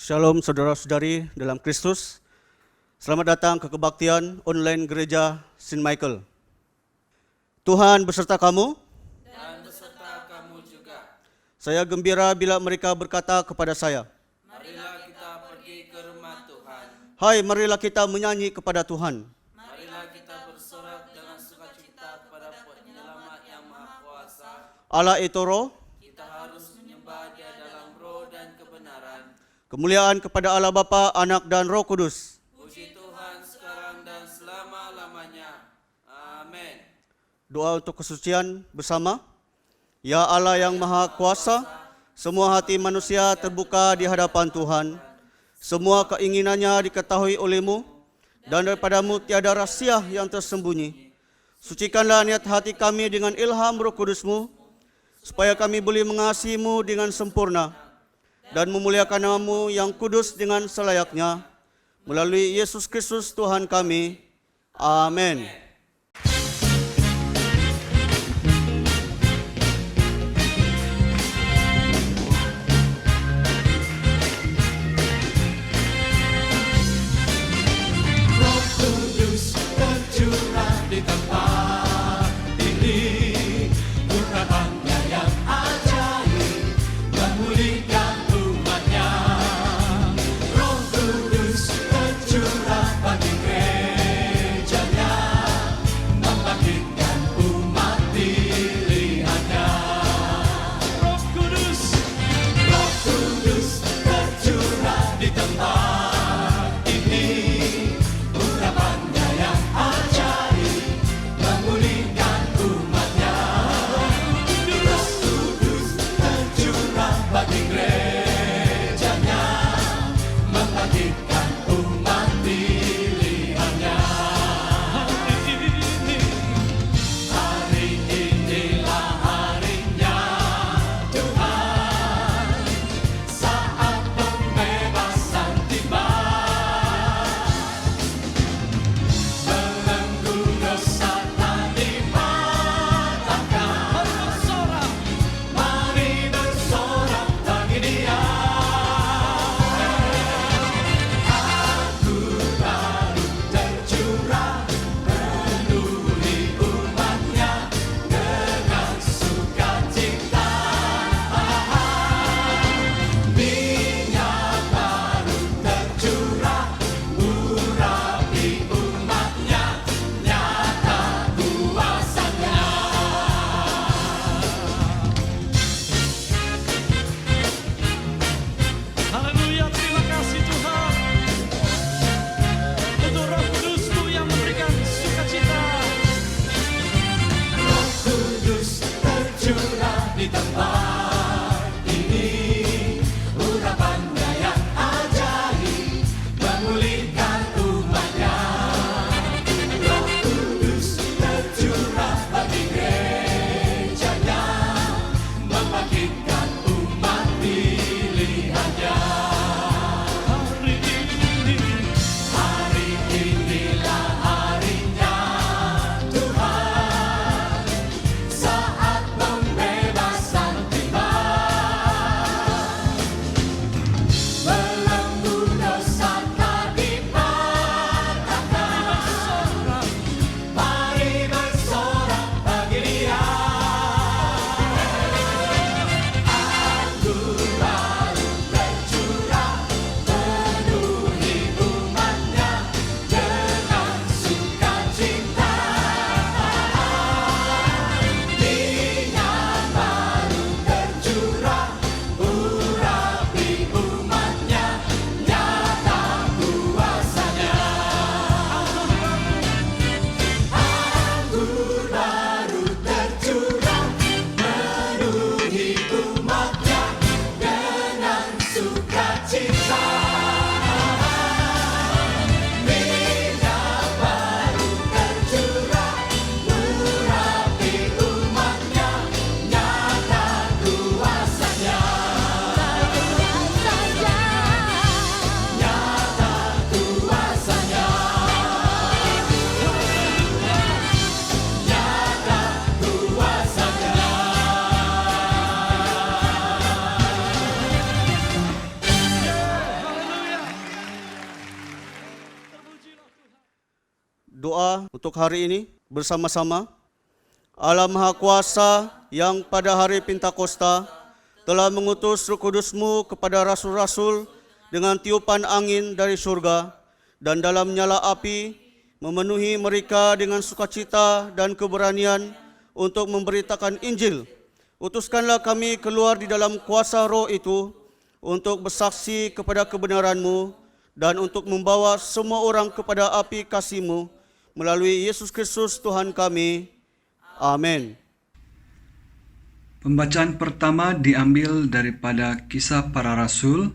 Shalom saudara-saudari dalam Kristus. Selamat datang ke kebaktian online Gereja Saint Michael. Tuhan beserta kamu. Dan beserta kamu juga. Saya gembira bila mereka berkata kepada saya, Marilah kita pergi ke rumah Tuhan. hai, marilah kita menyanyi kepada Tuhan. Marilah kita bersorak dengan sukacita kepada Penyelamat yang Maha Kuasa. Allah itu roh, Kita harus menyembah Dia dalam roh dan kebenaran. kemuliaan kepada Allah Bapa, Anak dan Roh Kudus. Puji Tuhan sekarang dan selama-lamanya. Amin. Doa untuk kesucian bersama. Ya Allah yang Maha Kuasa, semua hati manusia terbuka di hadapan Tuhan. Semua keinginannya diketahui oleh-Mu, dan daripadamu tiada rahsia yang tersembunyi. Sucikanlah niat hati kami dengan ilham Roh Kudus-Mu, supaya kami boleh mengasihi-Mu dengan sempurna, dan memuliakan nama-Mu yang kudus dengan selayaknya, melalui Yesus Kristus Tuhan kami. Amin. doa untuk hari ini bersama-sama. Allah Maha Kuasa yang pada hari Pentakosta telah mengutus Roh Kudus-Mu kepada rasul-rasul dengan tiupan angin dari surga, dan dalam nyala api memenuhi mereka dengan sukacita dan keberanian untuk memberitakan Injil. Utuskanlah kami keluar di dalam kuasa Roh itu untuk bersaksi kepada kebenaran-Mu dan untuk membawa semua orang kepada api kasih-Mu melalui Yesus Kristus Tuhan kami. Amin. Pembacaan pertama diambil daripada Kisah Para Rasul,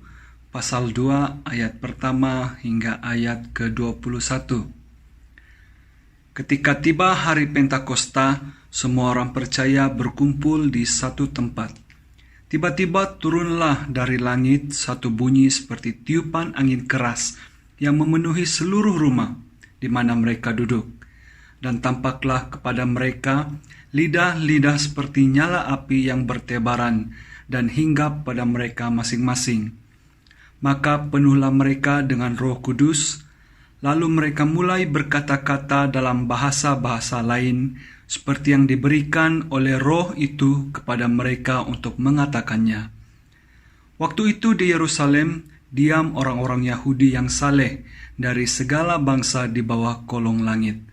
pasal 2 ayat pertama hingga ayat ke-21. Ketika tiba hari Pentakosta, semua orang percaya berkumpul di satu tempat. Tiba-tiba turunlah dari langit satu bunyi seperti tiupan angin keras yang memenuhi seluruh rumah di mana mereka duduk. Dan tampaklah kepada mereka lidah-lidah seperti nyala api yang bertebaran dan hinggap pada mereka masing-masing. Maka penuhlah mereka dengan Roh Kudus, lalu mereka mulai berkata-kata dalam bahasa-bahasa lain seperti yang diberikan oleh Roh itu kepada mereka untuk mengatakannya. Waktu itu di Yerusalem diam orang-orang Yahudi yang saleh dari segala bangsa di bawah kolong langit.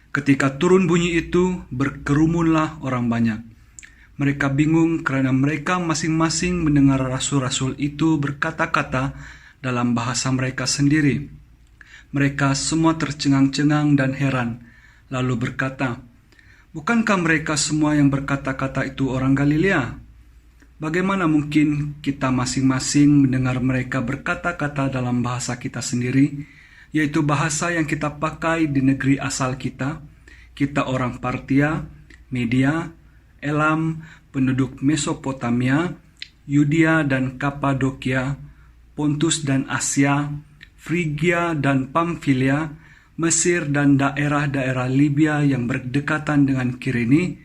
Ketika turun bunyi itu, berkerumunlah orang banyak. Mereka bingung karena mereka masing-masing mendengar rasul-rasul itu berkata-kata dalam bahasa mereka sendiri. Mereka semua tercengang-cengang dan heran, lalu berkata, "Bukankah mereka semua yang berkata-kata itu orang Galilea? Bagaimana mungkin kita masing-masing mendengar mereka berkata-kata dalam bahasa kita sendiri, yaitu bahasa yang kita pakai di negeri asal kita orang Partia, Media, Elam, penduduk Mesopotamia, Yudea dan Kapadokia, Pontus dan Asia, Frigia dan Pamfilia, Mesir dan daerah-daerah Libya yang berdekatan dengan Kirene,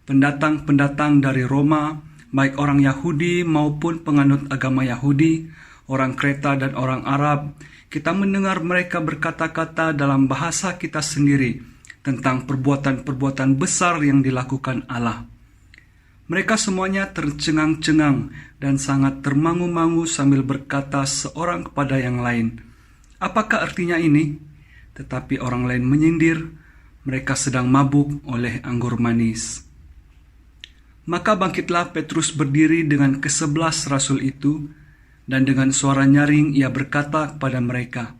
pendatang-pendatang dari Roma, baik orang Yahudi maupun penganut agama Yahudi, orang Kreta dan orang Arab. Kita mendengar mereka berkata-kata dalam bahasa kita sendiri tentang perbuatan-perbuatan besar yang dilakukan Allah. Mereka semuanya tercengang-cengang dan sangat termangu-mangu sambil berkata seorang kepada yang lain, "Apakah artinya ini?" Tetapi orang lain menyindir, mereka sedang mabuk oleh anggur manis. Maka bangkitlah Petrus berdiri dengan ke-11 rasul itu, dan dengan suara nyaring ia berkata kepada mereka,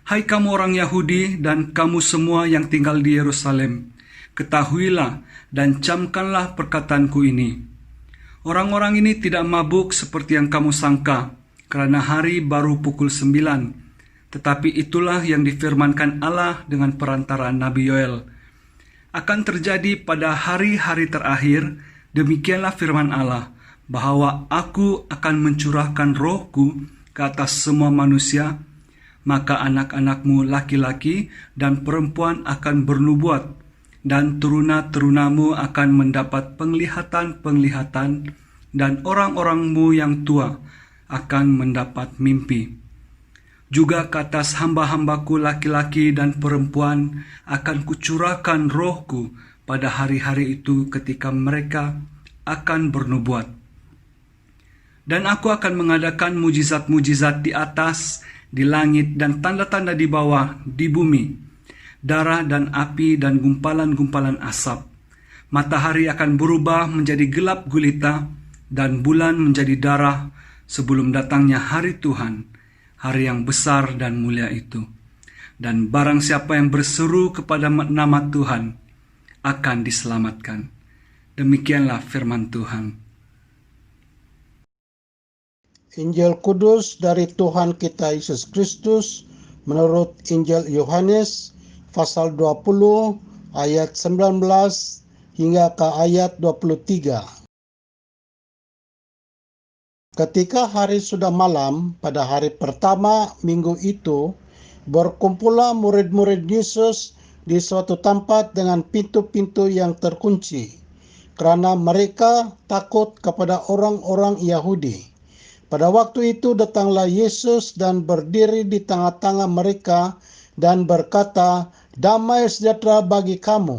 "Hai kamu orang Yahudi dan kamu semua yang tinggal di Yerusalem, ketahuilah dan camkanlah perkataanku ini. Orang-orang ini tidak mabuk seperti yang kamu sangka, karena hari baru pukul 9. Tetapi itulah yang difirmankan Allah dengan perantaraan Nabi Yoel. Akan terjadi pada hari-hari terakhir, demikianlah firman Allah, bahwa aku akan mencurahkan rohku ke atas semua manusia, maka anak-anakmu laki-laki dan perempuan akan bernubuat, dan turuna-turunamu akan mendapat penglihatan-penglihatan, dan orang-orangmu yang tua akan mendapat mimpi. Juga ke atas hamba-hambaku laki-laki dan perempuan akan kucurahkan rohku pada hari-hari itu ketika mereka akan bernubuat. Dan aku akan mengadakan mujizat-mujizat di atas, di langit, dan tanda-tanda di bawah, di bumi, darah dan api dan gumpalan-gumpalan asap. Matahari akan berubah menjadi gelap gulita, dan bulan menjadi darah sebelum datangnya hari Tuhan, hari yang besar dan mulia itu. Dan barang siapa yang berseru kepada nama Tuhan akan diselamatkan." Demikianlah firman Tuhan. Injil Kudus dari Tuhan kita Yesus Kristus menurut Injil Yohanes pasal 20 ayat 19 hingga ke ayat 23. Ketika hari sudah malam pada hari pertama minggu itu, berkumpullah murid-murid Yesus di suatu tempat dengan pintu-pintu yang terkunci, karena mereka takut kepada orang-orang Yahudi. Pada waktu itu datanglah Yesus dan berdiri di tengah-tengah mereka dan berkata damai sejahtera bagi kamu.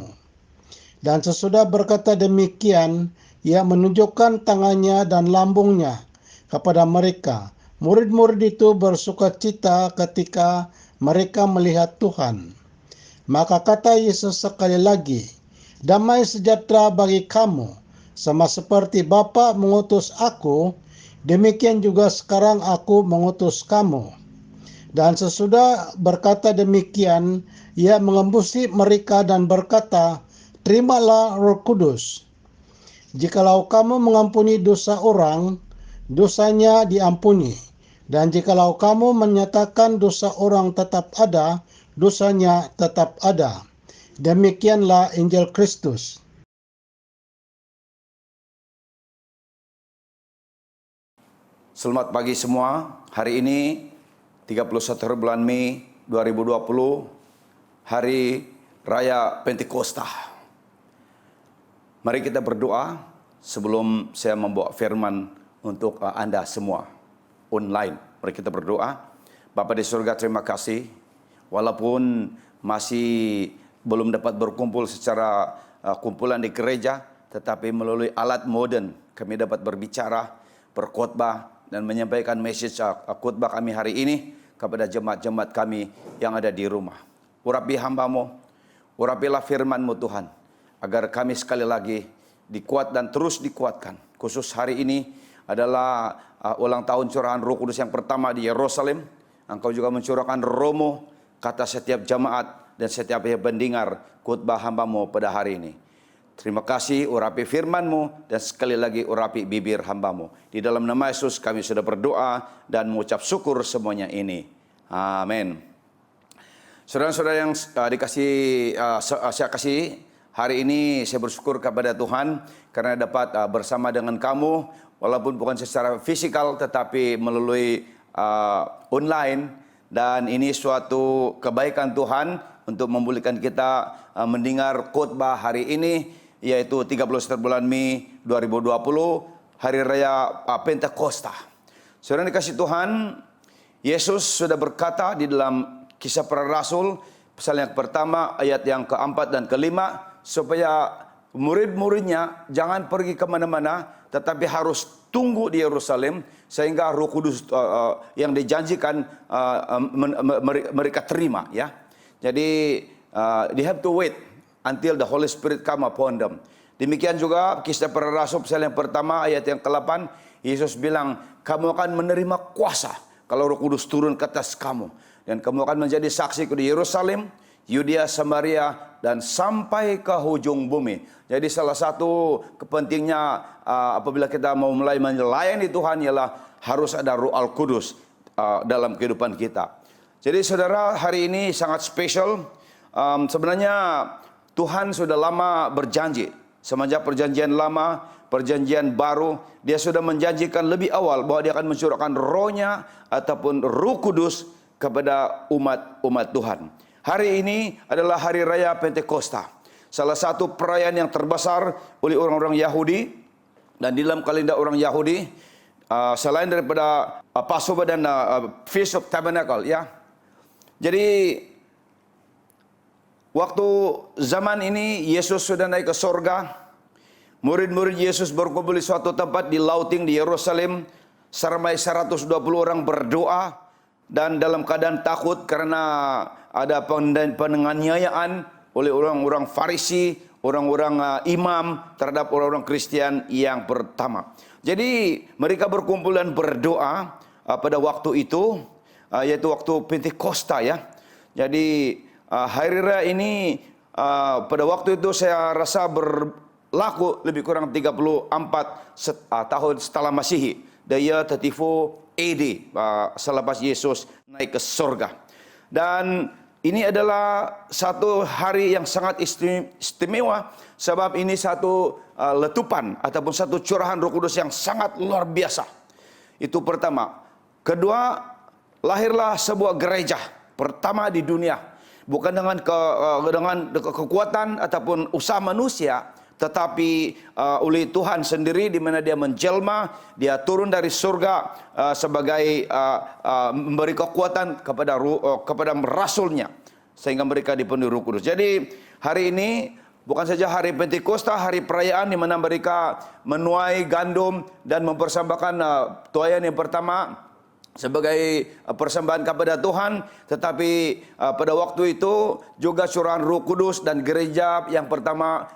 Dan sesudah berkata demikian, ia menunjukkan tangannya dan lambungnya kepada mereka. Murid-murid itu bersukacita ketika mereka melihat Tuhan. Maka kata Yesus sekali lagi, damai sejahtera bagi kamu. Sama seperti Bapa mengutus aku, demikian juga sekarang aku mengutus kamu. Dan sesudah berkata demikian, ia mengembusi mereka dan berkata, terimalah Roh Kudus. Jikalau kamu mengampuni dosa orang, dosanya diampuni. Dan jikalau kamu menyatakan dosa orang tetap ada, dosanya tetap ada. Demikianlah Injil Kristus. Selamat pagi semua. Hari ini 31 bulan Mei 2020, Hari Raya Pentakosta. Mari kita berdoa sebelum saya membawa firman untuk Anda semua online. Mari kita berdoa. Bapa di surga, terima kasih. Walaupun masih belum dapat berkumpul secara kumpulan di gereja, tetapi melalui alat modern kami dapat berbicara, berkhotbah, dan menyampaikan message khotbah kami hari ini kepada jemaat-jemaat kami yang ada di rumah. Urapi hamba-Mu, urapilah firman-Mu Tuhan, agar kami sekali lagi dikuat dan terus dikuatkan. Khusus hari ini adalah ulang tahun curahan Roh Kudus yang pertama di Yerusalem. Engkau juga mencurahkan Roh-Mu kata setiap jemaat dan setiap yang mendengar khotbah hamba-Mu pada hari ini. Terima kasih, urapi firman-Mu dan sekali lagi urapi bibir hamba-Mu. Di dalam nama Yesus kami sudah berdoa dan mengucap syukur semuanya ini. Amin. Saudara-saudara yang saya kasih, hari ini saya bersyukur kepada Tuhan karena dapat bersama dengan kamu, walaupun bukan secara fisikal tetapi melalui online. Dan ini suatu kebaikan Tuhan untuk memulihkan kita mendengar khotbah hari ini, yaitu 31 bulan Mei 2020, Hari Raya Pentakosta. Saudara dikasih Tuhan, Yesus sudah berkata di dalam Kisah Para Rasul, pasal yang pertama, ayat yang keempat dan kelima, supaya murid-muridnya jangan pergi kemana-mana, tetapi harus tunggu di Yerusalem sehingga Roh Kudus yang dijanjikan mereka terima, ya. Jadi they have to wait until the Holy Spirit come upon them. Demikian juga Kisah Para Rasul pasal yang pertama ayat yang ke-8, Yesus bilang, kamu akan menerima kuasa kalau Roh Kudus turun ke atas kamu, dan kamu akan menjadi saksi di Yerusalem, Yudea, Samaria, dan sampai ke ujung bumi. Jadi salah satu kepentingnya apabila kita mau mulai melayani Tuhan ialah harus ada Roh Al-Kudus dalam kehidupan kita. Jadi saudara, hari ini sangat spesial. Sebenarnya Tuhan sudah lama berjanji. Semenjak perjanjian lama, perjanjian baru, dia sudah menjanjikan lebih awal bahwa dia akan mencurahkan rohnya ataupun Roh Kudus kepada umat Tuhan. Hari ini adalah Hari Raya Pentakosta, salah satu perayaan yang terbesar oleh orang-orang Yahudi. Dan di dalam kalender orang Yahudi, selain daripada Passover dan Feast of Tabernacle, ya. Jadi waktu zaman ini Yesus sudah naik ke sorga. Murid-murid Yesus berkumpul di suatu tempat di Lauting di Yerusalem. Seramai 120 orang berdoa dan dalam keadaan takut karena ada penganiayaan oleh orang-orang Farisi, orang-orang imam terhadap orang-orang Kristen yang pertama. Jadi mereka berkumpul dan berdoa pada waktu itu, yaitu waktu Pentakosta, ya. Jadi hari raya ini pada waktu itu saya rasa berlaku lebih kurang 34 tahun setelah Masehi, the year 34 AD, selepas Yesus naik ke surga. Dan ini adalah satu hari yang sangat istimewa, sebab ini satu letupan ataupun satu curahan Roh Kudus yang sangat luar biasa. Itu pertama. Kedua, lahirlah sebuah gereja pertama di dunia, bukan dengan kekuatan ataupun usaha manusia, tetapi oleh Tuhan sendiri, di mana dia menjelma, dia turun dari surga sebagai memberi kekuatan kepada rasulnya. sehingga mereka dipenuhi Roh Kudus. Jadi hari ini bukan saja hari Pentakosta, hari perayaan di mana mereka menuai gandum dan mempersembahkan tuaian yang pertama sebagai persembahan kepada Tuhan, tetapi pada waktu itu juga curahan Roh Kudus dan gereja yang pertama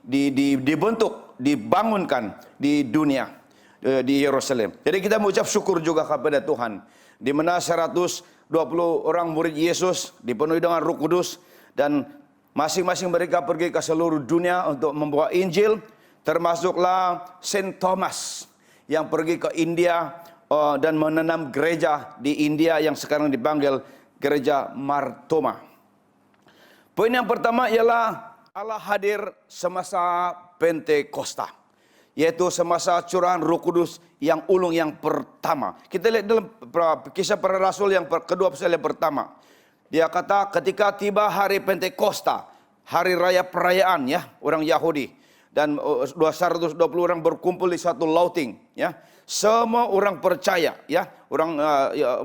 dibentuk, dibangunkan di dunia, di Yerusalem. Jadi kita mengucap syukur juga kepada Tuhan, di mana 120 orang murid Yesus dipenuhi dengan Roh Kudus dan masing-masing mereka pergi ke seluruh dunia untuk membawa Injil, termasuklah Saint Thomas yang pergi ke India dan menanam gereja di India yang sekarang dipanggil Gereja Martoma. Poin yang pertama ialah Allah hadir semasa Pentakosta, yaitu semasa curahan Roh Kudus yang ulung yang pertama. Kita lihat dalam Kisah Para Rasul yang kedua pasal yang pertama. Dia kata ketika tiba hari Pentakosta, hari raya perayaan ya orang Yahudi, dan 220 orang berkumpul di satu lauting ya. Semua orang percaya ya, orang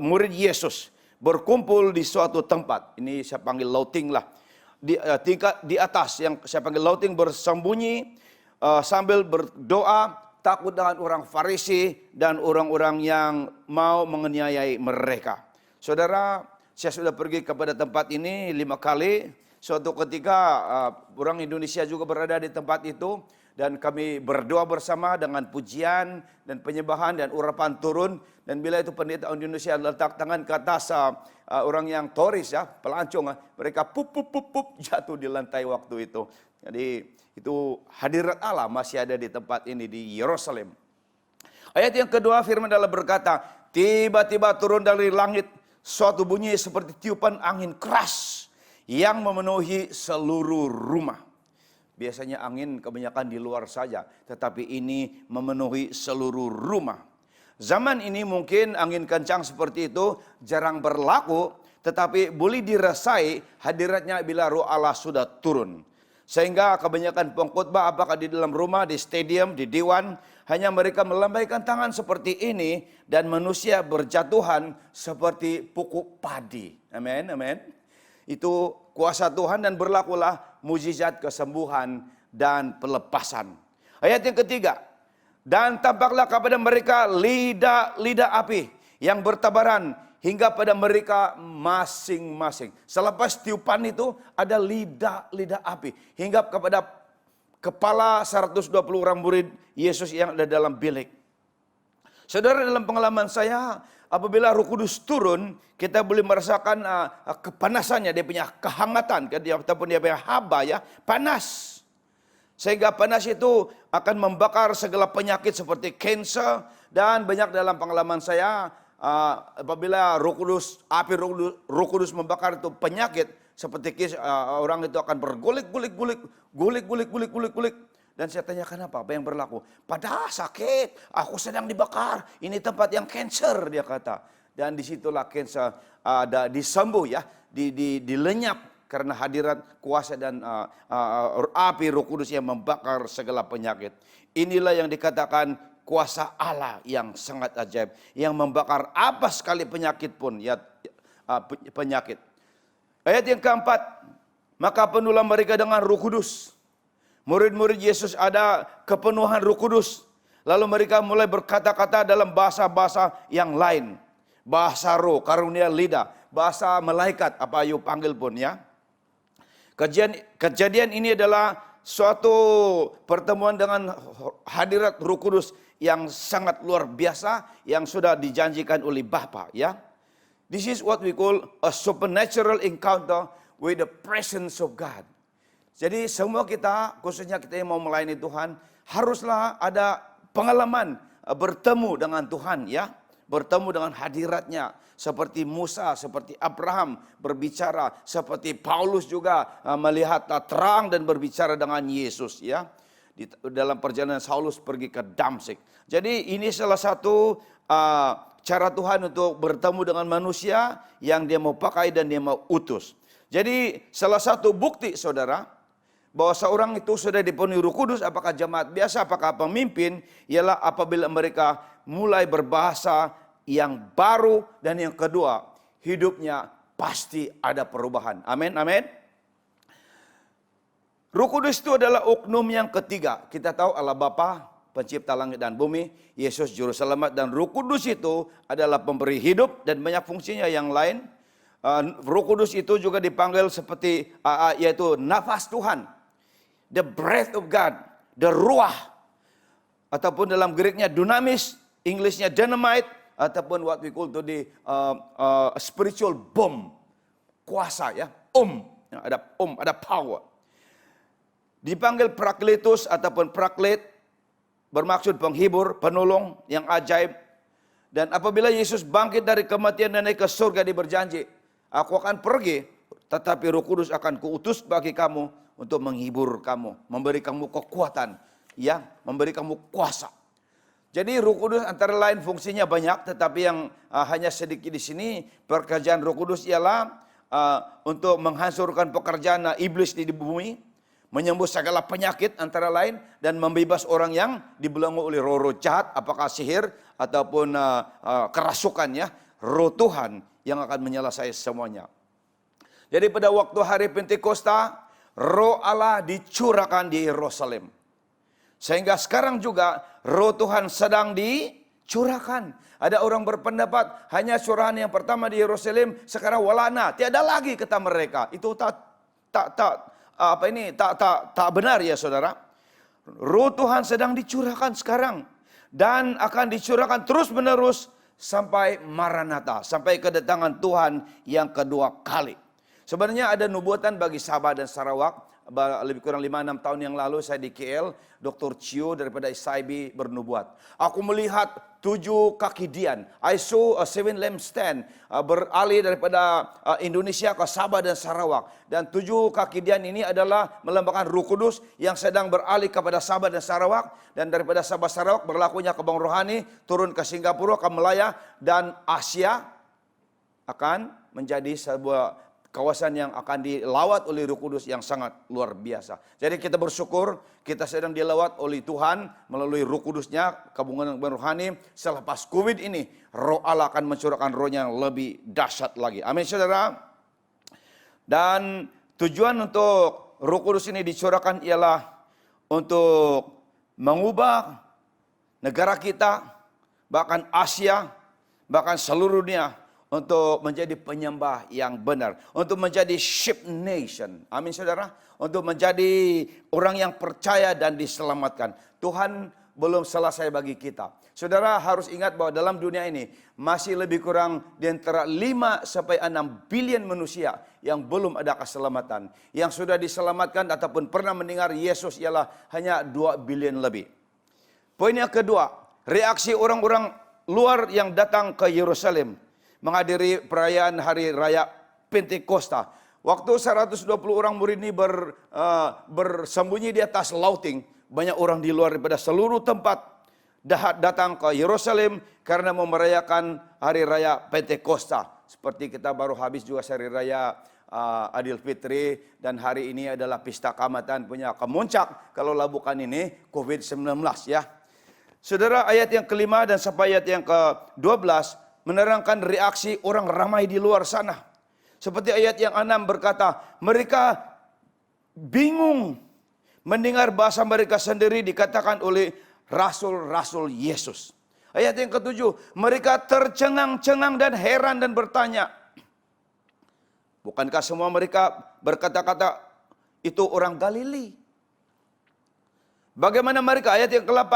murid Yesus berkumpul di suatu tempat. Ini saya panggil lauting lah. Tingkat di atas yang saya panggil lauting bersembunyi sambil berdoa, takut dengan orang Farisi dan orang-orang yang mau menganiayai mereka. Saudara, saya sudah pergi kepada tempat ini 5 kali. Suatu ketika orang Indonesia juga berada di tempat itu. Dan kami berdoa bersama dengan pujian dan penyembahan dan urapan turun. Dan bila itu pendeta Indonesia letak tangan ke atas orang yang toris ya, pelancong, mereka pup jatuh di lantai waktu itu. Jadi itu hadirat Allah masih ada di tempat ini di Yerusalem. Ayat yang kedua firman Allah berkata, tiba-tiba turun dari langit suatu bunyi seperti tiupan angin keras yang memenuhi seluruh rumah. Biasanya angin kebanyakan di luar saja, tetapi ini memenuhi seluruh rumah. Zaman ini mungkin angin kencang seperti itu jarang berlaku, tetapi boleh dirasai hadiratnya bila Roh Allah sudah turun. Sehingga kebanyakan pengkhotbah apakah di dalam rumah, di stadium, di dewan, hanya mereka melambaikan tangan seperti ini dan manusia berjatuhan seperti pokok padi. Amin, amin. Itu kuasa Tuhan dan berlakulah mujizat kesembuhan dan pelepasan. Ayat yang ketiga, dan tampaklah kepada mereka lidah api yang bertabaran hingga pada mereka masing-masing. Selepas tiupan itu ada lidah api hingga kepada kepala 120 orang murid Yesus yang ada dalam bilik. Saudara, dalam pengalaman saya, apabila Roh Kudus turun, kita boleh merasakan kepanasannya, dia punya kehangatan, ataupun dia punya haba ya, panas. Sehingga panas itu akan membakar segala penyakit seperti kanker, dan banyak dalam pengalaman saya, apabila api Roh Kudus membakar itu penyakit, seperti orang itu akan bergulik-gulik. Dan saya tanya kenapa, apa yang berlaku? Padahal sakit, aku sedang dibakar, ini tempat yang kanker, dia kata. Dan disitulah kanker ada disembuh ya, dilenyap karena hadirat kuasa dan api Roh Kudus yang membakar segala penyakit. Inilah yang dikatakan kuasa Allah yang sangat ajaib, yang membakar apa sekali penyakit pun ya, penyakit. Ayat yang keempat, maka penuhlah mereka dengan Roh Kudus. Murid-murid Yesus ada kepenuhan Roh Kudus. Lalu mereka mulai berkata-kata dalam bahasa-bahasa yang lain. Bahasa roh, karunia lidah, bahasa malaikat, apa you panggil pun ya. Kejadian ini adalah suatu pertemuan dengan hadirat Roh Kudus yang sangat luar biasa yang sudah dijanjikan oleh Bapa ya. This is what we call a supernatural encounter with the presence of God. Jadi semua kita, khususnya kita yang mau melayani Tuhan, haruslah ada pengalaman bertemu dengan Tuhan ya. Bertemu dengan hadiratnya. Seperti Musa, seperti Abraham berbicara. Seperti Paulus juga melihat terang dan berbicara dengan Yesus ya. Dalam perjalanan Saulus pergi ke Damsyik. Jadi ini salah satu cara Tuhan untuk bertemu dengan manusia yang dia mau pakai dan dia mau utus. Jadi salah satu bukti saudara, bahwa seorang itu sudah dipenuhi Roh Kudus, apakah jemaat biasa, apakah pemimpin, ialah apabila mereka mulai berbahasa yang baru, dan yang kedua, hidupnya pasti ada perubahan. Amin, amin. Roh Kudus itu adalah oknum yang ketiga. Kita tahu Allah Bapa, pencipta langit dan bumi, Yesus juru selamat, dan Roh Kudus itu adalah pemberi hidup dan banyak fungsinya yang lain. Roh Kudus itu juga dipanggil seperti yaitu nafas Tuhan, the breath of God, the ruah, ataupun dalam Greknya dunamis, Englishnya dynamite, ataupun what we call to the spiritual bomb, kuasa ya, ada power. Dipanggil Praklitus ataupun Praklit, bermaksud penghibur, penolong yang ajaib. Dan apabila Yesus bangkit dari kematian dan naik ke surga, dia berjanji, aku akan pergi, tetapi Roh Kudus akan kuutus bagi kamu untuk menghibur kamu, memberi kamu kekuatan, ya, memberi kamu kuasa. Jadi Roh Kudus antara lain fungsinya banyak, tetapi yang hanya sedikit di sini, pekerjaan Roh Kudus ialah untuk menghancurkan pekerjaan iblis di bumi, menyembuh segala penyakit antara lain, dan membebas orang yang dibelenggu oleh roh-roh jahat, apakah sihir ataupun kerasukan ya, roh Tuhan yang akan menyelesaikan semuanya. Jadi pada waktu hari Pentakosta, roh Allah dicurahkan di Yerusalem. Sehingga sekarang juga roh Tuhan sedang dicurahkan. Ada orang berpendapat hanya curahan yang pertama di Yerusalem, sekarang walana, tiada lagi kata mereka. Itu tak benar ya saudara. Roh Tuhan sedang dicurahkan sekarang dan akan dicurahkan terus menerus sampai Maranatha, sampai kedatangan Tuhan yang kedua kali. Sebenarnya ada nubuatan bagi Sabah dan Sarawak. Lebih kurang 5-6 tahun yang lalu saya di KL, Dr. Chio daripada SIB bernubuat. Aku melihat 7 kaki dian. I saw a 7 lampstand beralih daripada Indonesia ke Sabah dan Sarawak. Dan 7 kaki dian ini adalah melambangkan Roh Kudus yang sedang beralih kepada Sabah dan Sarawak. Dan daripada Sabah Sarawak berlakunya ke Bang Rohani, turun ke Singapura, ke Malaya, dan Asia akan menjadi sebuah kawasan yang akan dilawat oleh Roh Kudus yang sangat luar biasa. Jadi kita bersyukur kita sedang dilawat oleh Tuhan melalui Roh Kudusnya, kabungan rohani. Selepas COVID ini, Roh Allah akan mencurahkan rohnya yang lebih dahsyat lagi. Amin saudara. Dan tujuan untuk Roh Kudus ini dicurahkan ialah untuk mengubah negara kita, bahkan Asia, bahkan seluruh dunia, untuk menjadi penyembah yang benar. Untuk menjadi sheep nation. Amin saudara. Untuk menjadi orang yang percaya dan diselamatkan. Tuhan belum selesai bagi kita. Saudara harus ingat bahwa dalam dunia ini masih lebih kurang di antara 5 sampai 6 billion manusia yang belum ada keselamatan. Yang sudah diselamatkan ataupun pernah mendengar Yesus ialah hanya 2 billion lebih. Poin yang kedua, reaksi orang-orang luar yang datang ke Yerusalem menghadiri perayaan hari raya Pentakosta. Waktu 120 orang murid ini bersembunyi di atas lauting, banyak orang di luar daripada seluruh tempat datang ke Yerusalem karena merayakan hari raya Pentakosta. Seperti kita baru habis juga hari raya Adil Fitri, dan hari ini adalah pesta Kamatan punya kemuncak, kalau bukan ini COVID-19 ya. Saudara, ayat yang kelima dan sampai ayat yang ke-12 menerangkan reaksi orang ramai di luar sana. Seperti ayat yang 6 berkata, mereka bingung mendengar bahasa mereka sendiri dikatakan oleh rasul-rasul Yesus. Ayat yang ke-7, mereka tercengang-cengang dan heran dan bertanya, bukankah semua mereka berkata-kata itu orang Galili? Bagaimana mereka, ayat yang ke-8,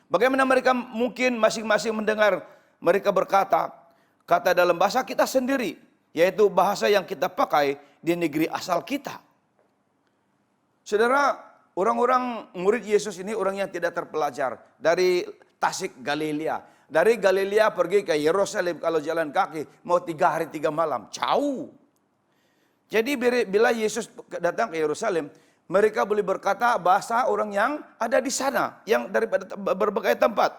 bagaimana mereka mungkin masing-masing mendengar mereka berkata, kata dalam bahasa kita sendiri, yaitu bahasa yang kita pakai di negeri asal kita. Saudara, orang-orang murid Yesus ini orang yang tidak terpelajar. Dari Tasik, Galilea. Dari Galilea pergi ke Yerusalem kalau jalan kaki, mau 3 hari 3 malam. Jauh. Jadi bila Yesus datang ke Yerusalem, mereka boleh berkata bahasa orang yang ada di sana, yang daripada berbagai tempat.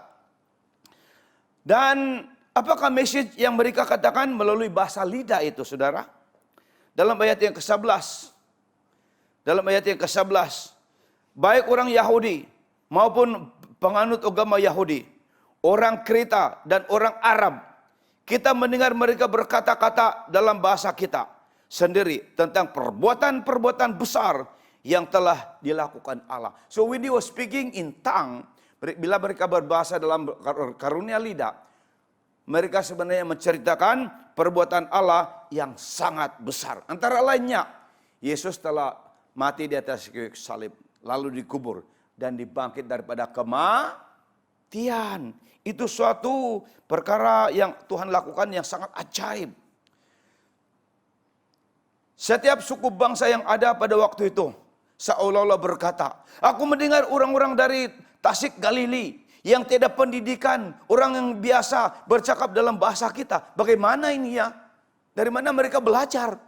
Dan apakah message yang mereka katakan melalui bahasa lidah itu, saudara? Dalam ayat yang ke-11. Dalam ayat yang ke-11. Baik orang Yahudi maupun penganut agama Yahudi, orang Kreta dan orang Arab, kita mendengar mereka berkata-kata dalam bahasa kita sendiri tentang perbuatan-perbuatan besar yang telah dilakukan Allah. So when they were speaking in tongue, bila mereka berbahasa dalam karunia lidah, mereka sebenarnya menceritakan perbuatan Allah yang sangat besar. Antara lainnya, Yesus telah mati di atas kayu salib, lalu dikubur dan dibangkit daripada kematian. Itu suatu perkara yang Tuhan lakukan yang sangat ajaib. Setiap suku bangsa yang ada pada waktu itu seolah-olah berkata, aku mendengar orang-orang dari Tasik Galili yang tidak pendidikan, orang yang biasa bercakap dalam bahasa kita. Bagaimana ini ya? Dari mana mereka belajar?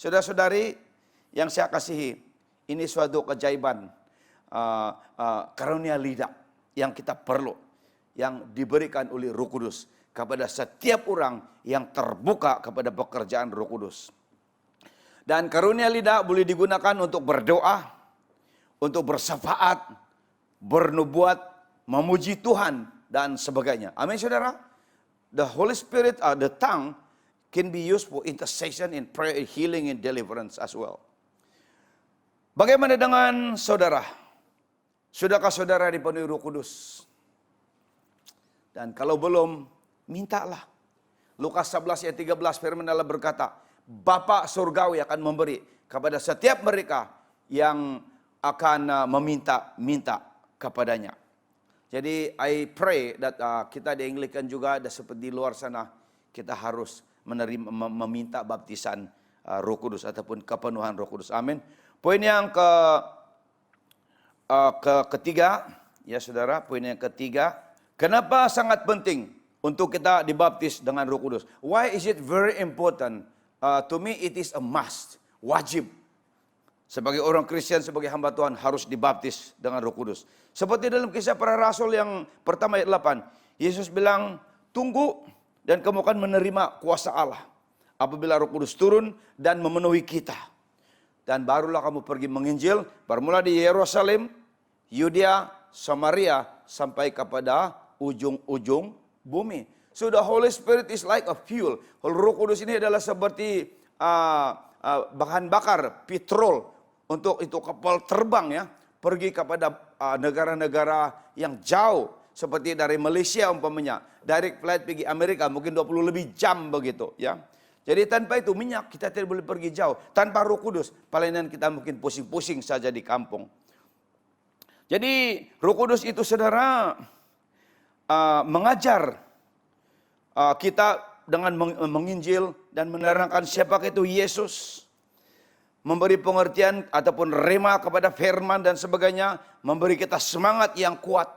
Saudara-saudari yang saya kasihi, ini suatu keajaiban karunia lidah yang kita perlu, yang diberikan oleh Roh Kudus kepada setiap orang yang terbuka kepada pekerjaan Roh Kudus. Dan karunia lidah boleh digunakan untuk berdoa, untuk bersyafaat, bernubuat, memuji Tuhan, dan sebagainya. Amin, saudara. The Holy Spirit, the tongue, can be used for intercession in prayer, healing, and deliverance as well. Bagaimana dengan saudara? Sudahkah saudara dipenuhi Roh Kudus? Dan kalau belum, mintalah. Lukas 11 ayat 13 firman Allah berkata, Bapa surgawi akan memberi kepada setiap mereka yang akan meminta kepadanya. Jadi I pray that kita di Anglican juga ada seperti di luar sana, kita harus meminta baptisan Roh Kudus ataupun kepenuhan Roh Kudus. Amin. Poin yang ketiga, ya saudara, poin yang ketiga, kenapa sangat penting untuk kita dibaptis dengan Roh Kudus? Why is it very important? To me it is a must, wajib. Sebagai orang Kristen, sebagai hamba Tuhan harus dibaptis dengan Roh Kudus. Seperti dalam Kisah Para Rasul yang pertama ayat 8. Yesus bilang, tunggu dan kamu akan menerima kuasa Allah. Apabila Roh Kudus turun dan memenuhi kita. Dan barulah kamu pergi menginjil, bermula di Yerusalem, Yudea, Samaria, sampai kepada ujung-ujung bumi. So the Holy Spirit is like a fuel. Roh Kudus ini adalah seperti bahan bakar, petrol untuk itu kapal terbang ya, pergi kepada negara-negara yang jauh seperti dari Malaysia umpamanya, direct flight pergi Amerika mungkin 20 lebih jam begitu ya. Jadi tanpa itu minyak kita tidak boleh pergi jauh. Tanpa Roh Kudus palingan kita mungkin pusing-pusing saja di kampung. Jadi Roh Kudus itu saudara mengajar kita dengan menginjil dan menerangkan siapa itu Yesus, memberi pengertian ataupun rema kepada firman dan sebagainya, memberi kita semangat yang kuat,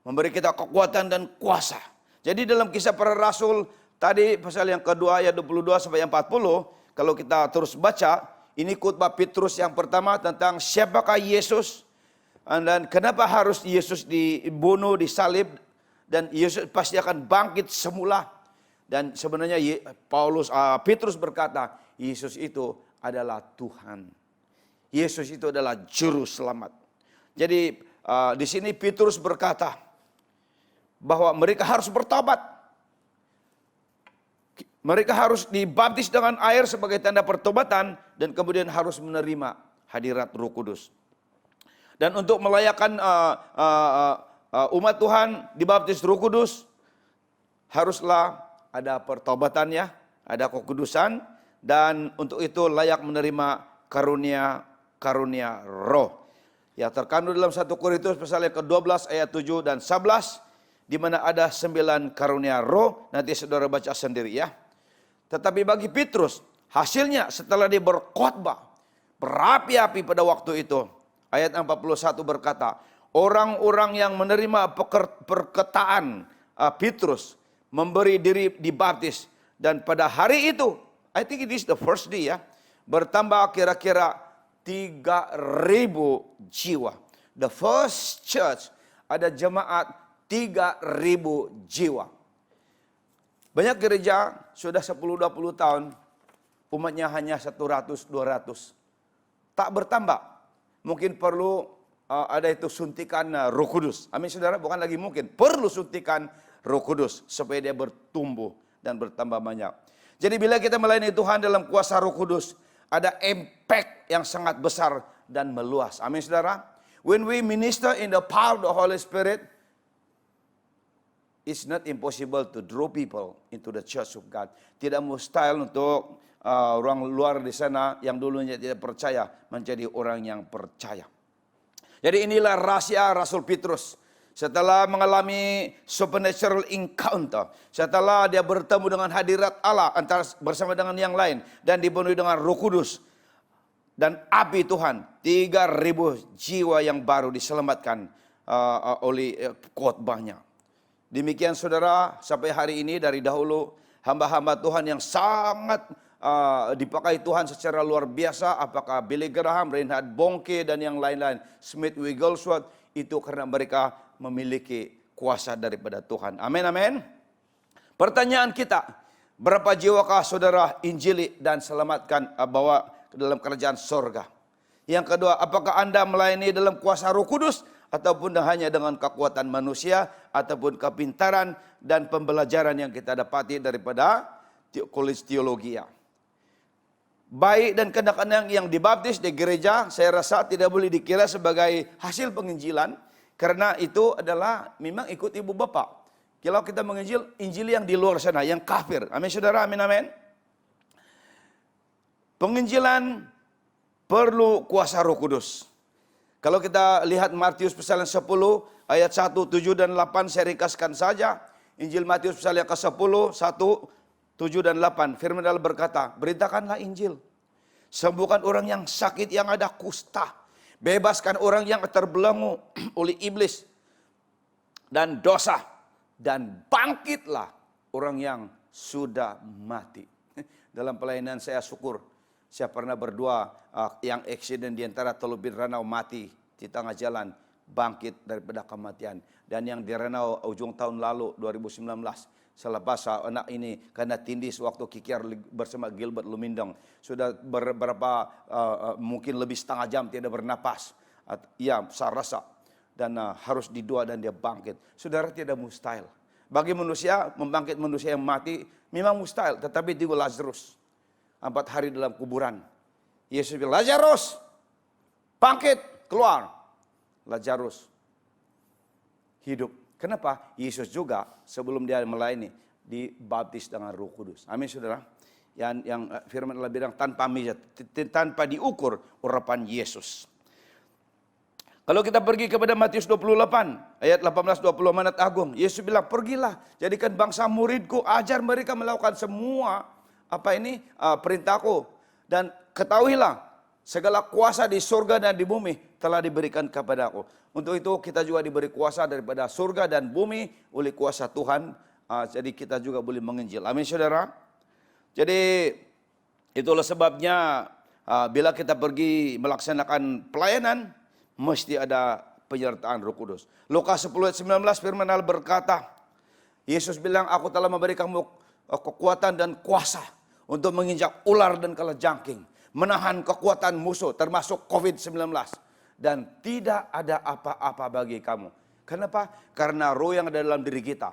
memberi kita kekuatan dan kuasa. Jadi dalam Kisah Para Rasul tadi pasal yang kedua ayat 22 sampai 40, kalau kita terus baca, ini khotbah Petrus yang pertama tentang siapakah Yesus dan kenapa harus Yesus dibunuh, disalib. Dan Yesus pasti akan bangkit semula. Dan sebenarnya Petrus berkata, Yesus itu adalah Tuhan. Yesus itu adalah juru selamat. Jadi di sini Petrus berkata bahwa mereka harus bertobat. Mereka harus dibaptis dengan air sebagai tanda pertobatan dan kemudian harus menerima hadirat Roh Kudus. Dan untuk melayakan umat Tuhan dibaptis Roh Kudus, haruslah ada pertobatannya, ada kekudusan, dan untuk itu layak menerima karunia roh. Ya terkandung dalam 1 Korintus pasal yang ke-12 ayat 7 dan 11, di mana ada 9 karunia roh, nanti saudara baca sendiri ya. Tetapi bagi Petrus, hasilnya setelah dia berkhotbah, berapi-api pada waktu itu, ayat 41 berkata, orang-orang yang menerima perkataan Petrus memberi diri dibaptis. Dan pada hari itu, I think it is the first day ya, bertambah kira-kira 3.000 jiwa. The first church ada jemaat 3.000 jiwa. Banyak gereja sudah 10-20 tahun, umatnya hanya 100-200. Tak bertambah. Mungkin perlu ada itu suntikan Roh Kudus. Amin saudara, bukan lagi mungkin. Perlu suntikan Roh Kudus supaya dia bertumbuh dan bertambah banyak. Jadi bila kita melayani Tuhan dalam kuasa Roh Kudus, ada impact yang sangat besar dan meluas. Amin saudara. When we minister in the power of the Holy Spirit, it's not impossible to draw people into the church of God. Tidak mustahil untuk orang luar di sana yang dulunya tidak percaya menjadi orang yang percaya. Jadi inilah rahasia Rasul Petrus. Setelah mengalami supernatural encounter, setelah dia bertemu dengan hadirat Allah antara bersama dengan yang lain dan dipenuhi dengan Roh Kudus dan api Tuhan, 3.000 jiwa yang baru diselamatkan oleh khotbahnya. Demikian saudara, sampai hari ini dari dahulu hamba-hamba Tuhan yang sangat dipakai Tuhan secara luar biasa, apakah Billy Graham, Reinhard Bonnke dan yang lain-lain, Smith Wigglesworth, itu karena mereka memiliki kuasa daripada Tuhan. Amin, amin. Pertanyaan kita, berapa jiwakah saudara injili dan selamatkan bawa ke dalam kerajaan sorga? Yang kedua, apakah Anda melayani dalam kuasa Roh Kudus ataupun hanya dengan kekuatan manusia ataupun kepintaran dan pembelajaran yang kita dapati daripada College Theologia? Baik dan kadang-kadang yang dibaptis di gereja, saya rasa tidak boleh dikira sebagai hasil penginjilan, karena itu adalah memang ikut ibu bapak. Kalau kita menginjil, injil yang di luar sana, yang kafir. Amin saudara, amin amin. Penginjilan perlu kuasa Roh Kudus. Kalau kita lihat Matius pasal yang 10, ayat 1, 7 dan 8, saya ringkaskan saja. Injil Matius pasal yang ke-10, 1, 7 dan 8, firman Allah berkata, beritakanlah Injil. Sembuhkan orang yang sakit, yang ada kusta. Bebaskan orang yang terbelenggu oleh iblis dan dosa. Dan bangkitlah orang yang sudah mati. Dalam pelayanan saya syukur, saya pernah berdua yang eksiden di antara Teluk Ranau mati di tengah jalan, bangkit daripada kematian. Dan yang di Ranau ujung tahun lalu 2019, selepas anak ini karena tindis waktu kikir bersama Gilbert Lumindang, sudah beberapa mungkin lebih setengah jam tidak bernapas. Ya, saya rasa dan harus didua dan dia bangkit. Saudara, tidak mustahil. Bagi manusia, membangkit manusia yang mati memang mustahil, tetapi di Lazarus 4 hari dalam kuburan. Yesus bilang, Lazarus, bangkit, keluar. Lazarus hidup. Kenapa? Yesus juga sebelum dia melayani dibaptis dengan Roh Kudus. Amin saudara. Yang firman Allah bilang tanpa mizat, tanpa diukur urapan Yesus. Kalau kita pergi kepada Matius 28 ayat 18-20 amanat agung, Yesus bilang, pergilah jadikan bangsa muridku, ajar mereka melakukan semua perintahku, dan ketahuilah segala kuasa di surga dan di bumi telah diberikan kepada aku. Untuk itu kita juga diberi kuasa daripada surga dan bumi oleh kuasa Tuhan. Jadi kita juga boleh menginjil. Amin saudara. Jadi itulah sebabnya bila kita pergi melaksanakan pelayanan, mesti ada penyertaan Roh Kudus. Lukas 10 ayat 19 firman Allah berkata, Yesus bilang, aku telah memberi kamu kekuatan dan kuasa untuk menginjak ular dan kalajengking, menahan kekuatan musuh termasuk COVID-19. Dan tidak ada apa-apa bagi kamu. Kenapa? Karena roh yang ada dalam diri kita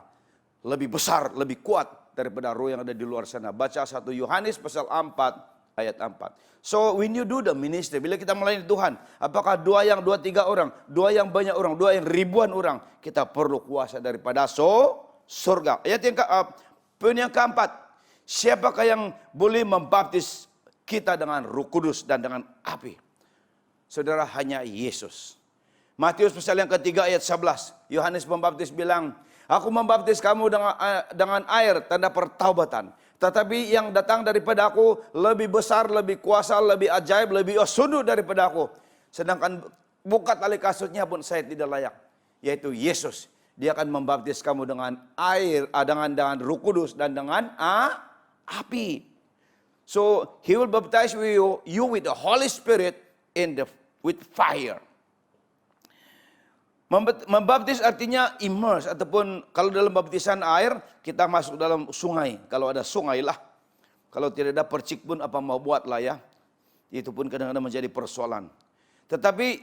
lebih besar, lebih kuat daripada roh yang ada di luar sana. Baca 1 Yohanes pasal 4 ayat 4. So when you do the ministry, bila kita melayani Tuhan, apakah dua yang orang, dua yang banyak orang, dua yang ribuan orang, kita perlu kuasa daripada surga. Ayat poin yang keempat, siapakah yang boleh membaptis kita dengan Roh Kudus dan dengan api? Saudara, hanya Yesus. Matius pasal yang ketiga ayat 11. Yohanes Pembaptis bilang, aku membaptis kamu dengan air, tanda pertaubatan. Tetapi yang datang daripada aku lebih besar, lebih kuasa, lebih ajaib, lebih sundul daripada aku. Sedangkan buka tali kasutnya pun saya tidak layak. Yaitu Yesus. Dia akan membaptis kamu dengan air, dengan Roh Kudus dan dengan api. So he will baptize you with the Holy Spirit with fire. Membaptis artinya immerse, ataupun kalau dalam baptisan air kita masuk dalam sungai. Kalau ada sungai lah. Kalau tidak ada percik pun apa mau buat lah ya. Itu pun kadang-kadang menjadi persoalan. Tetapi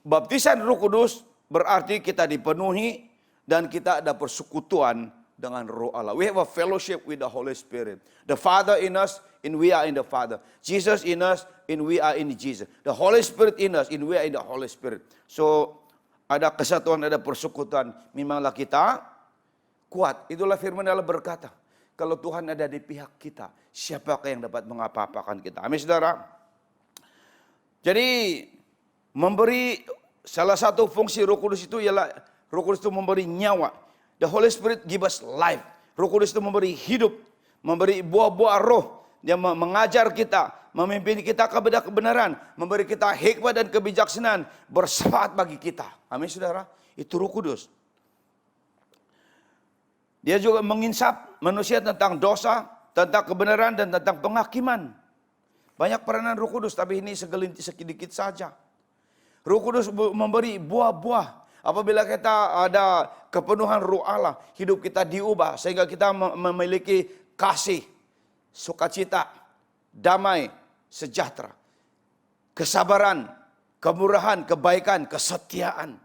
baptisan Roh Kudus berarti kita dipenuhi dan kita ada persekutuan dengan Roh Allah. We have a fellowship with the Holy Spirit. The Father in us, and we are in the Father. Jesus in us, and we are in Jesus. The Holy Spirit in us, and we are in the Holy Spirit. So, ada kesatuan, ada persekutuan. Memanglah kita kuat. Itulah firman Allah berkata, kalau Tuhan ada di pihak kita, siapakah yang dapat mengapa-apakan kita? Amin, saudara. Jadi, memberi salah satu fungsi Roh Kudus itu ialah Roh Kudus itu memberi nyawa. The Holy Spirit give us life. Roh Kudus itu memberi hidup, memberi buah-buah roh. Dia mengajar kita, memimpin kita kepada kebenaran, memberi kita hikmat dan kebijaksanaan, bersyafaat bagi kita. Amin, saudara. Itu Roh Kudus. Dia juga menginsap manusia tentang dosa, tentang kebenaran, dan tentang penghakiman. Banyak peranan Roh Kudus, tapi ini segelintir sedikit saja. Roh Kudus memberi buah-buah. Apabila kita ada kepenuhan Roh Allah, hidup kita diubah sehingga kita memiliki kasih, sukacita, damai, sejahtera, kesabaran, kemurahan, kebaikan, kesetiaan.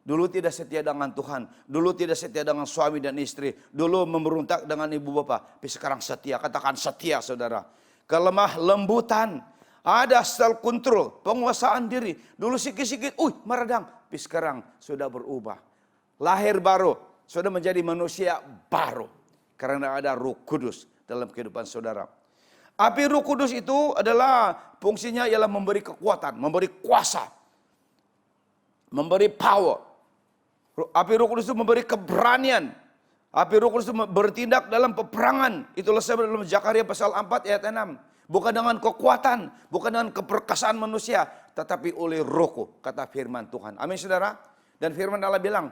Dulu tidak setia dengan Tuhan, dulu tidak setia dengan suami dan istri, dulu memberontak dengan ibu bapa, tapi sekarang setia. Katakan setia, saudara. Kelemah lembutan, ada self control, penguasaan diri. Dulu sikit-sikit, meredam. Tapi sekarang sudah berubah. Lahir baru, sudah menjadi manusia baru. Karena ada Roh Kudus dalam kehidupan saudara. Api Roh Kudus itu adalah fungsinya ialah memberi kekuatan, memberi kuasa, memberi power. Api Roh Kudus itu memberi keberanian. Api Roh Kudus itu bertindak dalam peperangan. Itulah sebab dalam Zakaria pasal 4 ayat 6. Bukan dengan kekuatan, bukan dengan keperkasaan manusia, tetapi oleh Rohku, kata firman Tuhan. Amin, saudara. Dan firman Allah bilang,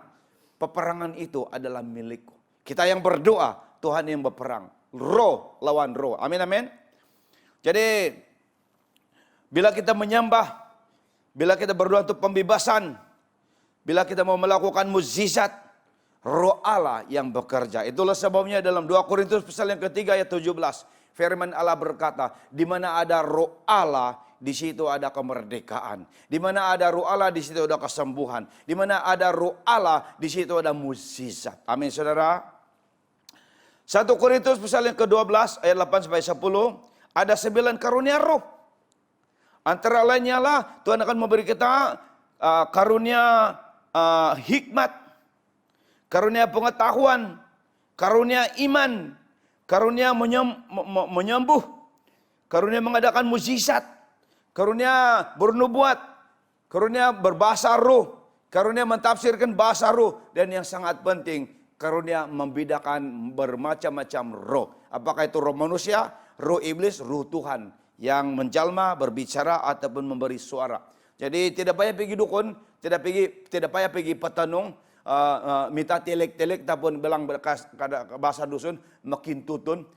peperangan itu adalah milikku. Kita yang berdoa, Tuhan yang berperang. Roh lawan roh. Amin, amin. Jadi, bila kita menyembah, bila kita berdoa untuk pembebasan, bila kita mau melakukan mukjizat, Roh Allah yang bekerja. Itulah sebabnya dalam 2 Korintus pasal yang ketiga ayat 17. Firman Allah berkata, di mana ada Roh Allah, di situ ada kemerdekaan. Di mana ada Roh Allah, di situ ada kesembuhan. Di mana ada Roh Allah, di situ ada mukjizat. Amin, saudara. 1 Korintus pasal yang ke-12 ayat 8 sampai 10, ada 9 karunia roh. Antara lainnya lah Tuhan akan memberi kita karunia hikmat, karunia pengetahuan, karunia iman, karunia menyembuh, karunia mengadakan mukjizat, karunia bernubuat, karunia berbahasa roh, karunia mentafsirkan bahasa roh, dan yang sangat penting, karunia membedakan bermacam-macam roh. Apakah itu roh manusia, roh iblis, roh Tuhan yang menjalma, berbicara ataupun memberi suara. Jadi tidak payah pergi dukun, tidak payah pergi petanung, minta telek-telek ataupun bilang bahasa dusun makin tutun.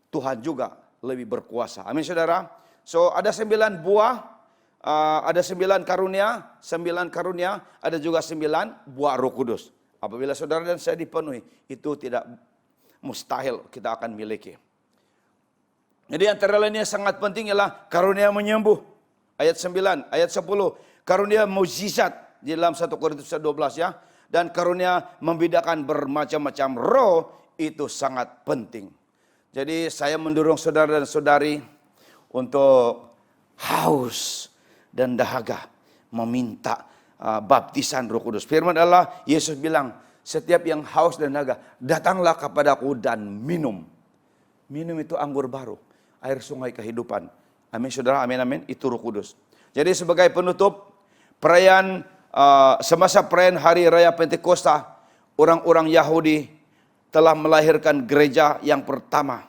Tuhan juga lebih berkuasa. Amin, saudara. So ada 9 buah, ada 9 karunia, ada juga 9 buah Roh Kudus. Apabila saudara dan saya dipenuhi, itu tidak mustahil kita akan miliki. Jadi antara lainnya sangat penting ialah karunia menyembuh. Ayat 9, ayat 10. Karunia mukjizat di dalam 1 Korintus 12 ya. Dan karunia membedakan bermacam-macam roh itu sangat penting. Jadi saya mendorong saudara dan saudari untuk haus dan dahaga meminta baptisan Roh Kudus. Firman Allah, Yesus bilang, setiap yang haus dan dahaga, datanglah kepadaku dan minum. Minum itu anggur baru, air sungai kehidupan. Amin, saudara, amin, amin. Itu Roh Kudus. Jadi sebagai penutup, perayaan semasa perayaan Hari Raya Pentakosta, orang-orang Yahudi telah melahirkan gereja yang pertama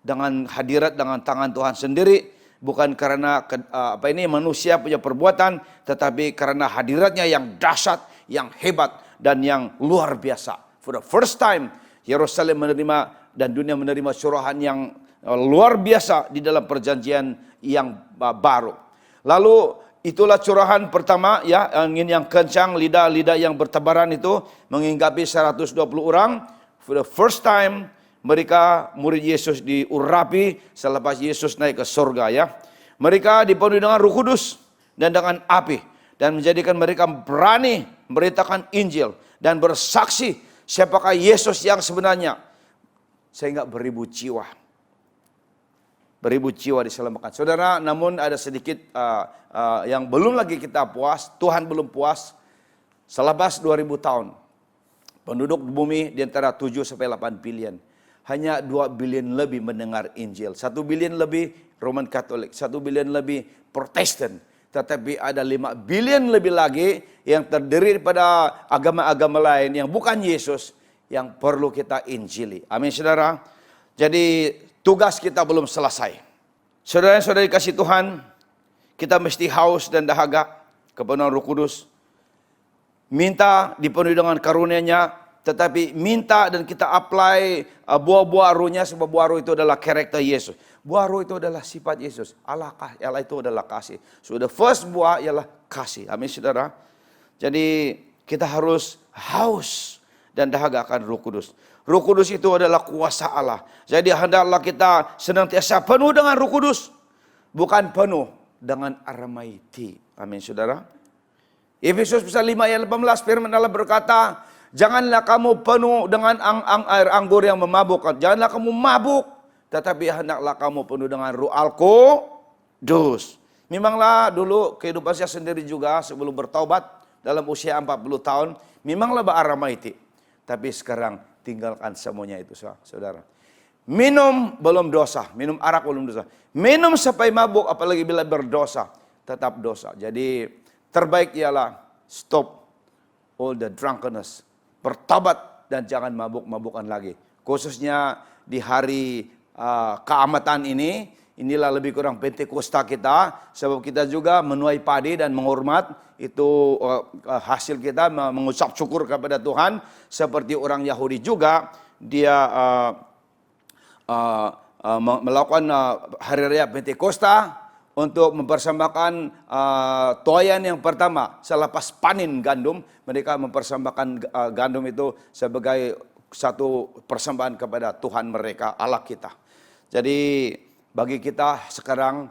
dengan hadirat dengan tangan Tuhan sendiri, bukan karena manusia punya perbuatan, tetapi karena hadiratnya yang dahsyat, yang hebat dan yang luar biasa. For the first time, Yerusalem menerima dan dunia menerima curahan yang luar biasa di dalam perjanjian yang baru. Lalu itulah curahan pertama ya, angin yang kencang, lidah-lidah yang bertebaran itu menghinggapi 120 orang. For the first time mereka murid Yesus diurapi selepas Yesus naik ke surga ya. Mereka dipenuhi dengan Roh Kudus dan dengan api dan menjadikan mereka berani memberitakan Injil dan bersaksi Siapakah Yesus yang sebenarnya? Sehingga beribu jiwa diselamatkan. Saudara, namun ada sedikit yang belum lagi kita puas, Tuhan belum puas. Selepas 2000 tahun, penduduk bumi di antara 7 sampai 8 billion. Hanya 2 billion lebih mendengar Injil. 1 billion lebih Roman Katolik, 1 billion lebih Protestan. Tetapi ada 5 billion lebih lagi yang terdiri daripada agama-agama lain yang bukan Yesus, yang perlu kita injili. Amin, saudara. Jadi tugas kita belum selesai. Saudara-saudari kasih Tuhan, kita mesti haus dan dahaga kepenuhan Roh Kudus. Minta dipenuhi dengan karunia-Nya, tetapi minta dan kita apply buah-buah rohnya, sebab buah roh itu adalah karakter Yesus. Buah roh itu adalah sifat Yesus. Allah itu adalah kasih. So the first buah ialah kasih. Amin, saudara. Jadi kita harus haus dan dahaga akan Roh Kudus. Roh Kudus itu adalah kuasa Allah. Jadi hendaklah kita senantiasa penuh dengan Roh Kudus, bukan penuh dengan Aramaiti. Amin, saudara. Efesus pasal 5 ayat 18 firman Allah berkata, janganlah kamu penuh dengan air anggur yang memabukkan. Janganlah kamu mabuk, tetapi hendaklah kamu penuh dengan Roh Al-Kudus. Memanglah dulu kehidupan saya sendiri juga sebelum bertaubat dalam usia 40 tahun, memanglah Aramaiti. Tapi sekarang tinggalkan semuanya itu, saudara. Minum belum dosa, minum arak belum dosa. Minum sampai mabuk, apalagi bila berdosa, tetap dosa. Jadi terbaik ialah stop all the drunkenness. Bertobat dan jangan mabuk-mabukan lagi. Khususnya di hari keamatan ini, inilah lebih kurang Pentakosta kita. Sebab kita juga menuai padi dan menghormat. Itu hasil kita mengucap syukur kepada Tuhan. Seperti orang Yahudi juga, dia melakukan hari raya Pentakosta untuk mempersembahkan toyan yang pertama selepas panen gandum. Mereka mempersembahkan gandum itu sebagai satu persembahan kepada Tuhan mereka, Allah kita. Jadi bagi kita sekarang,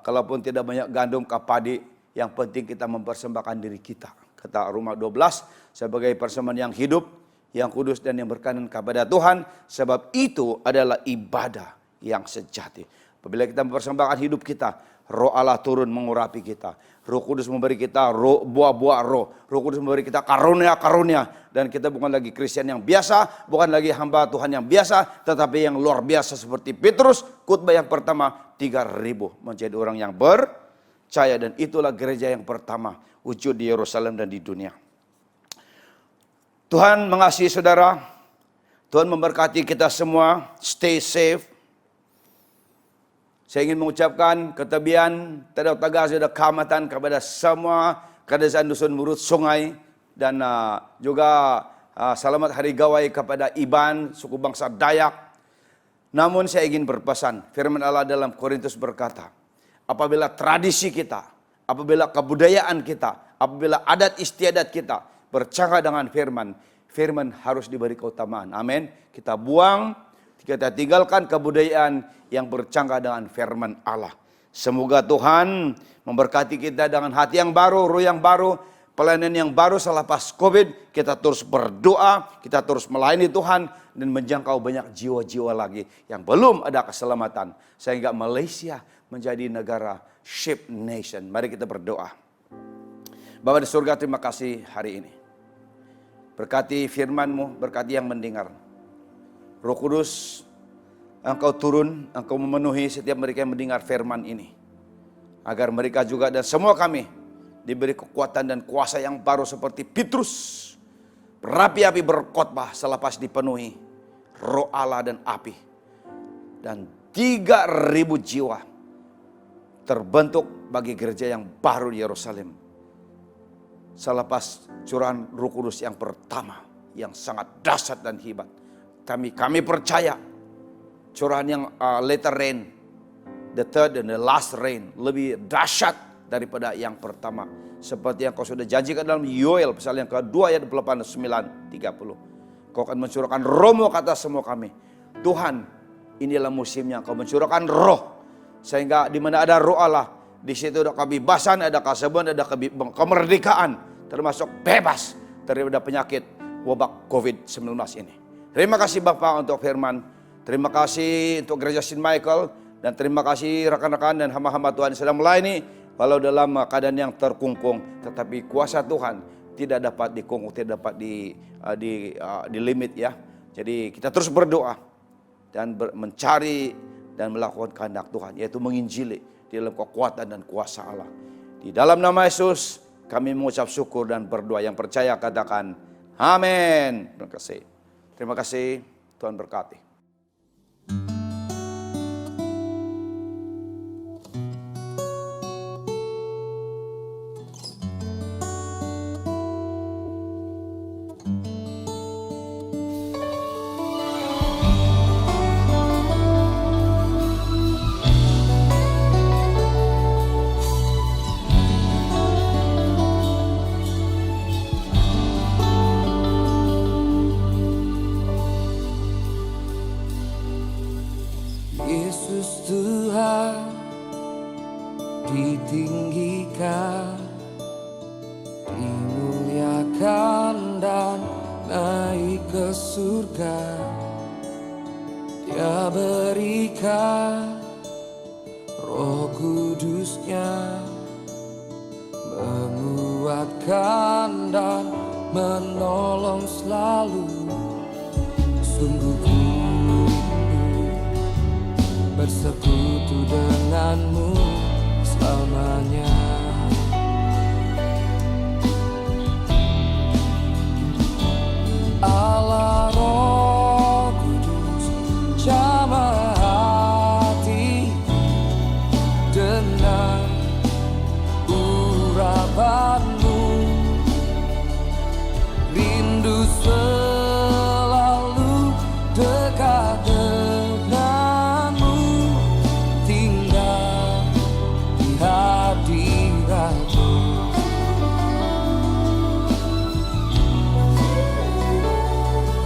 kalaupun tidak banyak gandum ke padi, yang penting kita mempersembahkan diri kita. Kata Roma 12, sebagai persembahan yang hidup, yang kudus dan yang berkenan kepada Tuhan. Sebab itu adalah ibadah yang sejati. Apabila kita mempersembahkan hidup kita, Roh Allah turun mengurapi kita. Roh Kudus memberi kita buah-buah roh. Roh Kudus memberi kita karunia-karunia. Dan kita bukan lagi Kristen yang biasa, bukan lagi hamba Tuhan yang biasa, tetapi yang luar biasa seperti Petrus, khotbah yang pertama 3.000 menjadi orang yang percaya. Dan itulah gereja yang pertama wujud di Yerusalem dan di dunia. Tuhan mengasihi saudara. Tuhan memberkati kita semua. Stay safe. Saya ingin mengucapkan ketebian, tadau taga sudah keamatan kepada semua kedesaan dusun Murut Sungai. Dan juga selamat hari gawai kepada Iban, suku bangsa Dayak. Namun saya ingin berpesan, firman Allah dalam Korintus berkata, apabila tradisi kita, apabila kebudayaan kita, apabila adat istiadat kita bercangga dengan firman, firman harus diberi keutamaan. Amin. Kita buang, kita tinggalkan kebudayaan yang bercangga dengan firman Allah. Semoga Tuhan memberkati kita dengan hati yang baru, roh yang baru, pelayanan yang baru selepas COVID. Kita terus berdoa, kita terus melayani Tuhan dan menjangkau banyak jiwa-jiwa lagi yang belum ada keselamatan. Sehingga Malaysia menjadi negara ship nation. Mari kita berdoa. Bapa di surga, terima kasih hari ini. Berkati firman-Mu, berkati yang mendengar. Roh Kudus, Engkau turun, Engkau memenuhi setiap mereka yang mendengar firman ini. Agar mereka juga dan semua kami diberi kekuatan dan kuasa yang baru seperti Petrus. Berapi-api berkhotbah selepas dipenuhi Roh Allah dan api. Dan 3.000 jiwa terbentuk bagi gereja yang baru di Yerusalem. Selepas curahan Roh Kudus yang pertama, yang sangat dahsyat dan hebat. Kami percaya curahan yang later rain, the third and the last rain, lebih dahsyat daripada yang pertama. Seperti yang Kau sudah janjikan dalam Yoel pasal yang kedua ayat 29, 30. Kau akan mencurahkan roh-Mu kata semua kami. Tuhan, inilah musimnya Kau mencurahkan roh. Sehingga di mana ada roh Allah, di situ ada kebebasan, ada kesembuhan, ada kemerdekaan. Termasuk bebas daripada penyakit. wabak COVID-19 ini. Terima kasih Bapak untuk firman. Terima kasih untuk Gereja St. Michael. Dan terima kasih rekan-rekan dan hamba-hamba Tuhan yang sedang melayani. Walau dalam keadaan yang terkungkung, tetapi kuasa Tuhan tidak dapat dikungkung, tidak dapat di limit ya. Jadi kita terus berdoa dan mencari dan melakukan kehendak Tuhan, yaitu menginjili di dalam kekuatan dan kuasa Allah. Di dalam nama Yesus kami mengucap syukur dan berdoa. Yang percaya katakan amin. Terima kasih. Terima kasih. Tuhan berkati. Yesus Tuhan ditinggikan, dimuliakan dan naik ke surga. Dia berikan Roh Kudus-Nya, menguatkan dan menolong selalu. Sungguh ku bersekutu denganmu selamanya. Allah Roh Kudus jamah hati dengan urapanmu, rindu selalu dekat denganmu, tinggal di hadiratmu.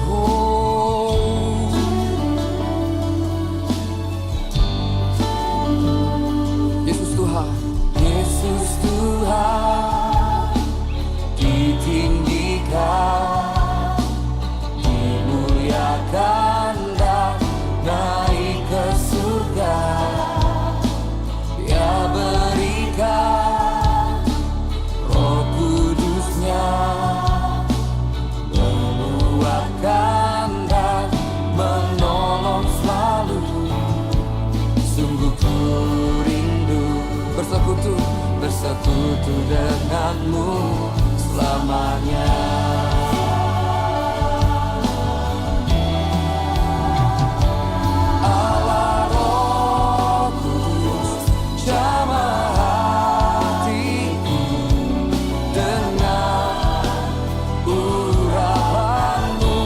Oh, Yesus Tuhan, Yesus Tuhan ditinggikan, dimuliakan dan naik ke surga. Dia berikan Roh Kudus-Nya, menguatkan dan menolong selalu. Sungguh ku rindu bersekutu denganmu selamanya. Allah Roh Kudus jamah hatiku dengan urapanmu,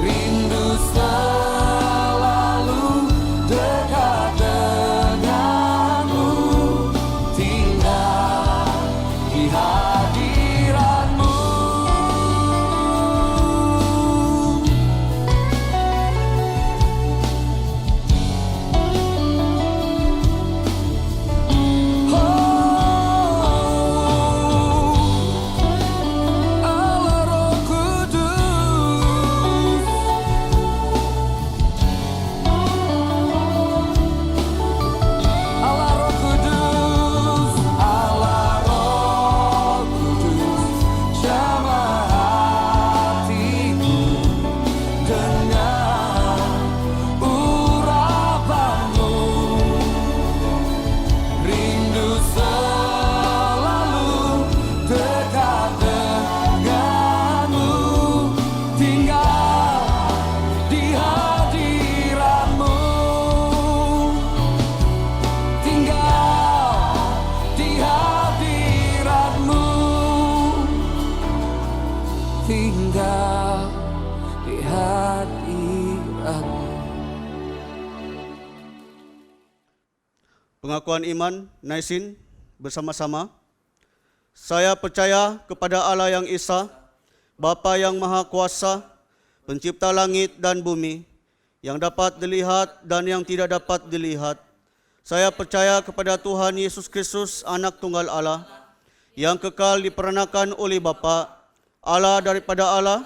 rindu selalu dekat denganmu, tinggal di hadiratmu. Allah Roh Kudus, Allah Roh Kudus, Allah Roh Kudus jamah hatiku dengan urapanmu, rindu selalu dekat denganmu, tinggal di hadiratmu, tinggal di hadiratmu, tinggal di hadiratmu. Pengakuan iman Naisin bersama-sama. Saya percaya kepada Allah yang Esa, Bapa yang Maha Kuasa, Pencipta langit dan bumi, yang dapat dilihat dan yang tidak dapat dilihat. Saya percaya kepada Tuhan Yesus Kristus, Anak Tunggal Allah, yang kekal diperanakan oleh Bapa, Allah daripada Allah,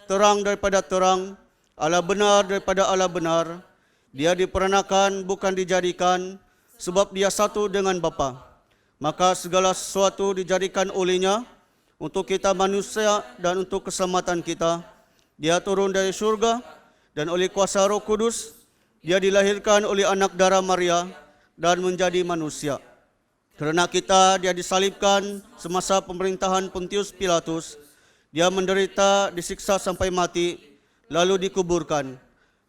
terang daripada terang, Allah benar daripada Allah benar. Dia diperanakan bukan dijadikan, sebab dia satu dengan Bapa. Maka segala sesuatu dijadikan olehnya untuk kita manusia dan untuk keselamatan kita. Dia turun dari surga dan oleh kuasa Roh Kudus, dia dilahirkan oleh anak darah Maria dan menjadi manusia. Kerana kita, dia disalibkan semasa pemerintahan Pontius Pilatus. Dia menderita, disiksa sampai mati, lalu dikuburkan.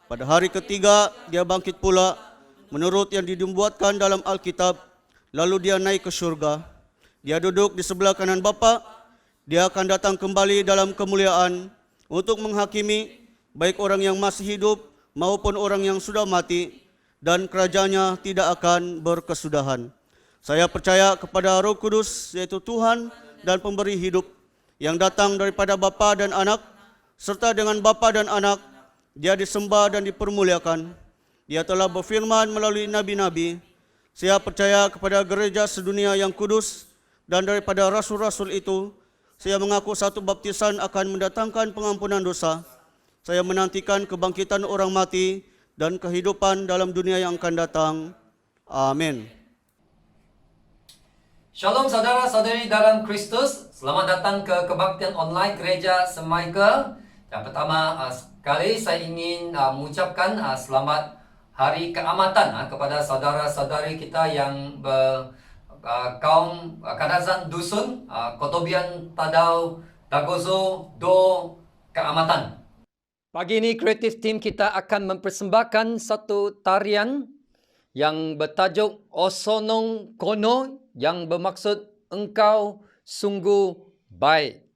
Pada hari ketiga, dia bangkit pula, menurut yang dibuatkan dalam Alkitab, lalu dia naik ke syurga. Dia duduk di sebelah kanan Bapa. Dia akan datang kembali dalam kemuliaan untuk menghakimi baik orang yang masih hidup maupun orang yang sudah mati, dan kerajaannya tidak akan berkesudahan. Saya percaya kepada Roh Kudus, yaitu Tuhan dan pemberi hidup, yang datang daripada Bapa dan Anak, serta dengan Bapa dan Anak, dia disembah dan dipermuliakan. Dia telah berfirman melalui nabi-nabi. Saya percaya kepada gereja sedunia yang kudus, dan daripada rasul-rasul itu, saya mengaku satu baptisan akan mendatangkan pengampunan dosa. Saya menantikan kebangkitan orang mati dan kehidupan dalam dunia yang akan datang. Amin. Shalom saudara-saudari dalam Kristus. Selamat datang ke kebaktian online Gereja St. Michael. Yang pertama sekali saya ingin mengucapkan selamat Hari Keamatan kepada saudara-saudari kita yang kaum Kadazan Dusun, Kotobian Tadau, Dagozo, Do Keamatan. Pagi ini kreatif tim kita akan mempersembahkan satu tarian yang bertajuk Osonong Kono, yang bermaksud engkau sungguh baik.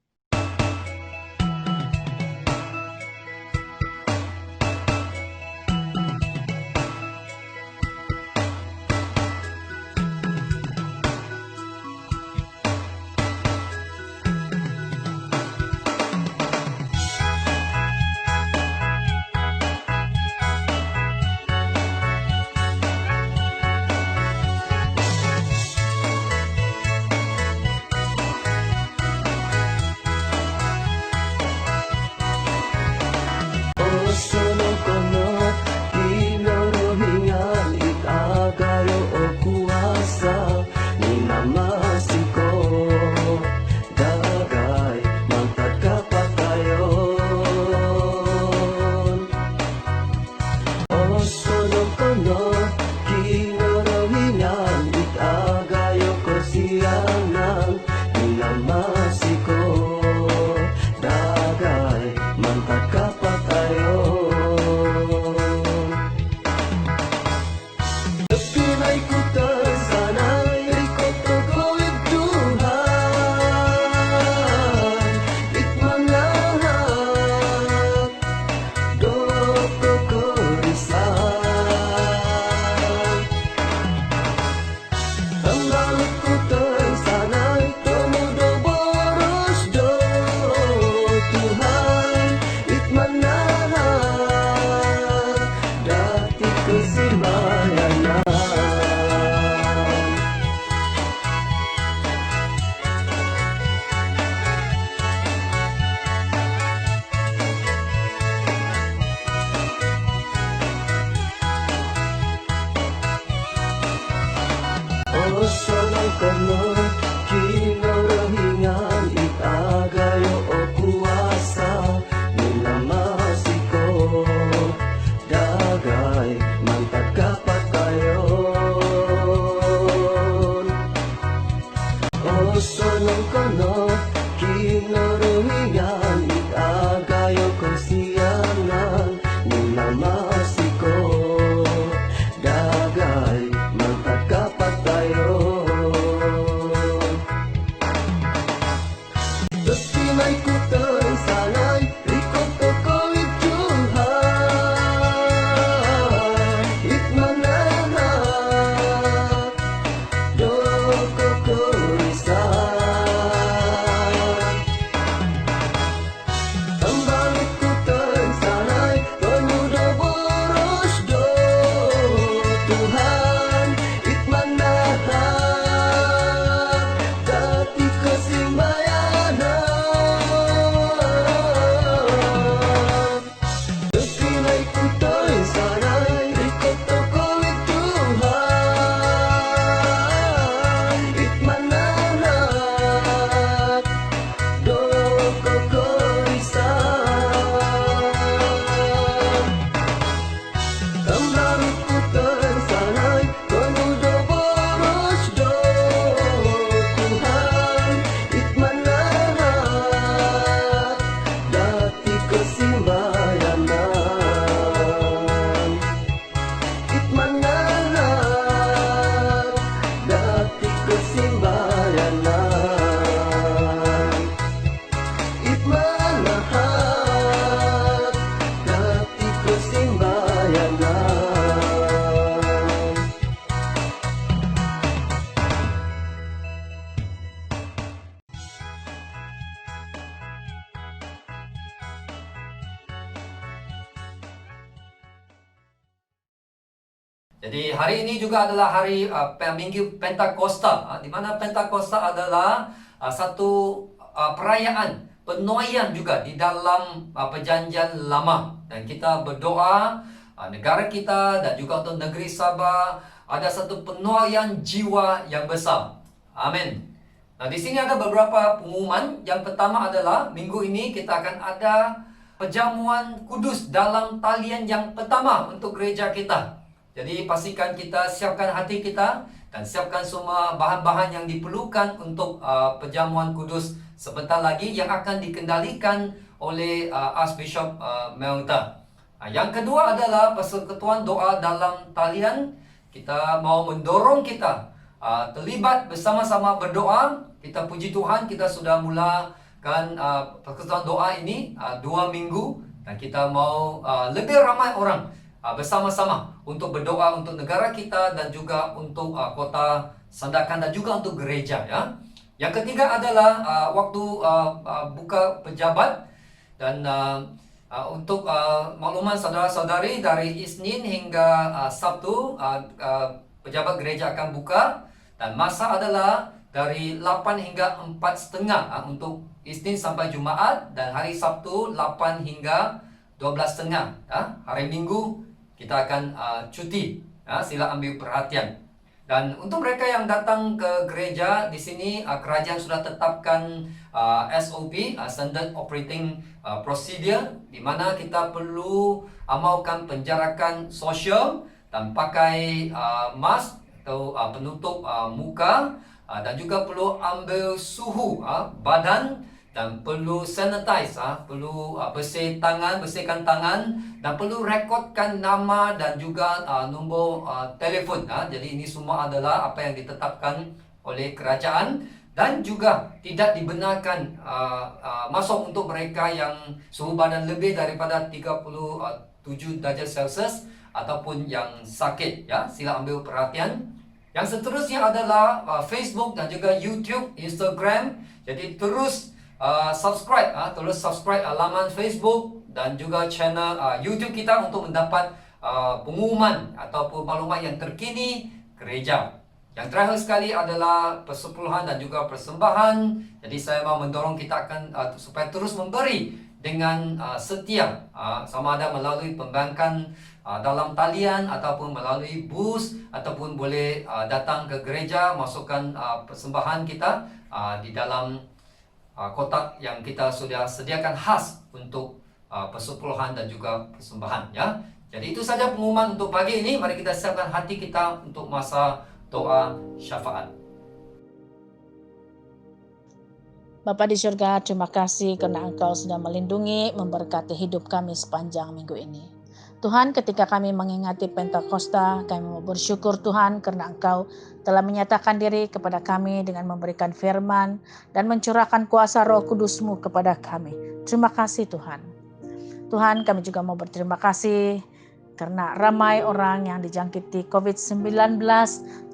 Jadi hari ini juga adalah hari Minggu Pentakosta, di mana Pentakosta adalah satu perayaan penuaian juga di dalam perjanjian lama. Dan kita berdoa negara kita dan juga untuk negeri Sabah ada satu penuaian jiwa yang besar. Amin. Nah, di sini ada beberapa pengumuman. Yang pertama adalah minggu ini kita akan ada perjamuan kudus dalam talian yang pertama untuk gereja kita. Jadi pastikan kita siapkan hati kita dan siapkan semua bahan-bahan yang diperlukan untuk perjamuan kudus sebentar lagi yang akan dikendalikan oleh Archbishop Melta. Yang kedua adalah persekutuan doa dalam talian. Kita mau mendorong kita terlibat bersama-sama berdoa. Kita puji Tuhan, kita sudah mulakan persekutuan doa ini 2 minggu. Dan kita mau lebih ramai orang bersama-sama untuk berdoa untuk negara kita dan juga untuk kota Sandakan dan juga untuk gereja, ya. Yang ketiga adalah waktu buka pejabat. Dan untuk makluman saudara-saudari, dari Isnin hingga Sabtu pejabat gereja akan buka. Dan masa adalah dari 8 hingga 4.30 untuk Isnin sampai Jumaat. Dan hari Sabtu 8 hingga 12.30. Hari Minggu kita akan cuti. Sila ambil perhatian. Dan untuk mereka yang datang ke gereja, di sini kerajaan sudah tetapkan SOP, Standard Operating Procedure, di mana kita perlu amalkan penjarakan sosial dan pakai mask atau penutup muka, dan juga perlu ambil suhu badan dan perlu sanitize, perlu bersihkan tangan dan perlu rekodkan nama dan juga nombor telefon. Jadi ini semua adalah apa yang ditetapkan oleh kerajaan, dan juga tidak dibenarkan masuk untuk mereka yang suhu badan lebih daripada 37 darjah Celsius ataupun yang sakit, ya. Sila ambil perhatian. Yang seterusnya adalah Facebook dan juga YouTube, Instagram. Jadi terus subscribe laman Facebook dan juga channel YouTube kita untuk mendapat pengumuman ataupun maklumat yang terkini gereja. Yang terakhir sekali adalah persepuluhan dan juga persembahan. Jadi saya mau mendorong kita akan supaya terus memberi dengan setia, sama ada melalui pembayaran dalam talian ataupun melalui bus, ataupun boleh datang ke gereja, masukkan persembahan kita di dalam kotak yang kita sudah sediakan khas untuk persepuluhan dan juga persembahan, ya. Jadi itu saja pengumuman untuk pagi ini. Mari kita siapkan hati kita untuk masa doa syafaat. Bapa di surga, terima kasih karena Engkau sudah melindungi, memberkati hidup kami sepanjang minggu ini. Tuhan, ketika kami mengingati Pentakosta, kami mau bersyukur Tuhan karena Engkau telah menyatakan diri kepada kami dengan memberikan firman dan mencurahkan kuasa Roh Kudus-Mu kepada kami. Terima kasih Tuhan. Tuhan, kami juga mau berterima kasih karena ramai orang yang dijangkiti COVID-19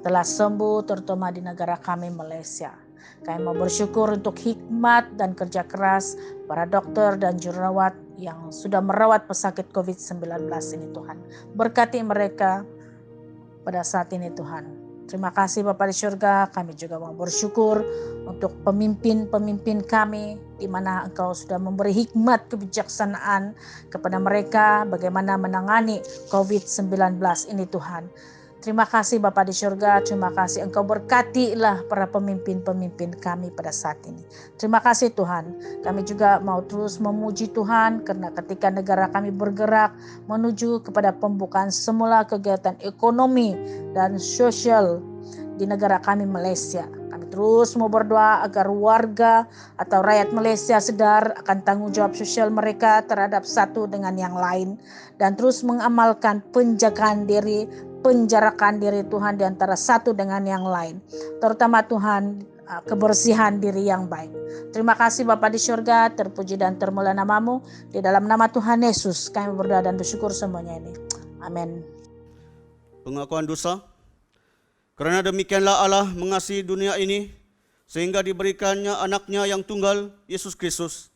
telah sembuh, terutama di negara kami Malaysia. Kami mau bersyukur untuk hikmat dan kerja keras para dokter dan jururawat yang sudah merawat pesakit COVID-19 ini Tuhan. Berkati mereka pada saat ini Tuhan. Terima kasih Bapa di surga, kami juga mau bersyukur untuk pemimpin-pemimpin kami, di mana Engkau sudah memberi hikmat kebijaksanaan kepada mereka bagaimana menangani COVID-19 ini Tuhan. Terima kasih Bapa di surga, terima kasih Engkau berkatilah para pemimpin-pemimpin kami pada saat ini. Terima kasih Tuhan, kami juga mau terus memuji Tuhan karena ketika negara kami bergerak menuju kepada pembukaan semula kegiatan ekonomi dan sosial di negara kami Malaysia. Kami terus mau berdoa agar warga atau rakyat Malaysia sadar akan tanggung jawab sosial mereka terhadap satu dengan yang lain dan terus mengamalkan penjagaan diri, penjarakan diri Tuhan di antara satu dengan yang lain. Terutama Tuhan, kebersihan diri yang baik. Terima kasih Bapa di surga, terpuji dan termulia namamu. Di dalam nama Tuhan Yesus kami berdoa dan bersyukur semuanya ini. Amin. Pengakuan dosa. Kerana demikianlah Allah mengasihi dunia ini sehingga diberikannya anaknya yang tunggal, Yesus Kristus,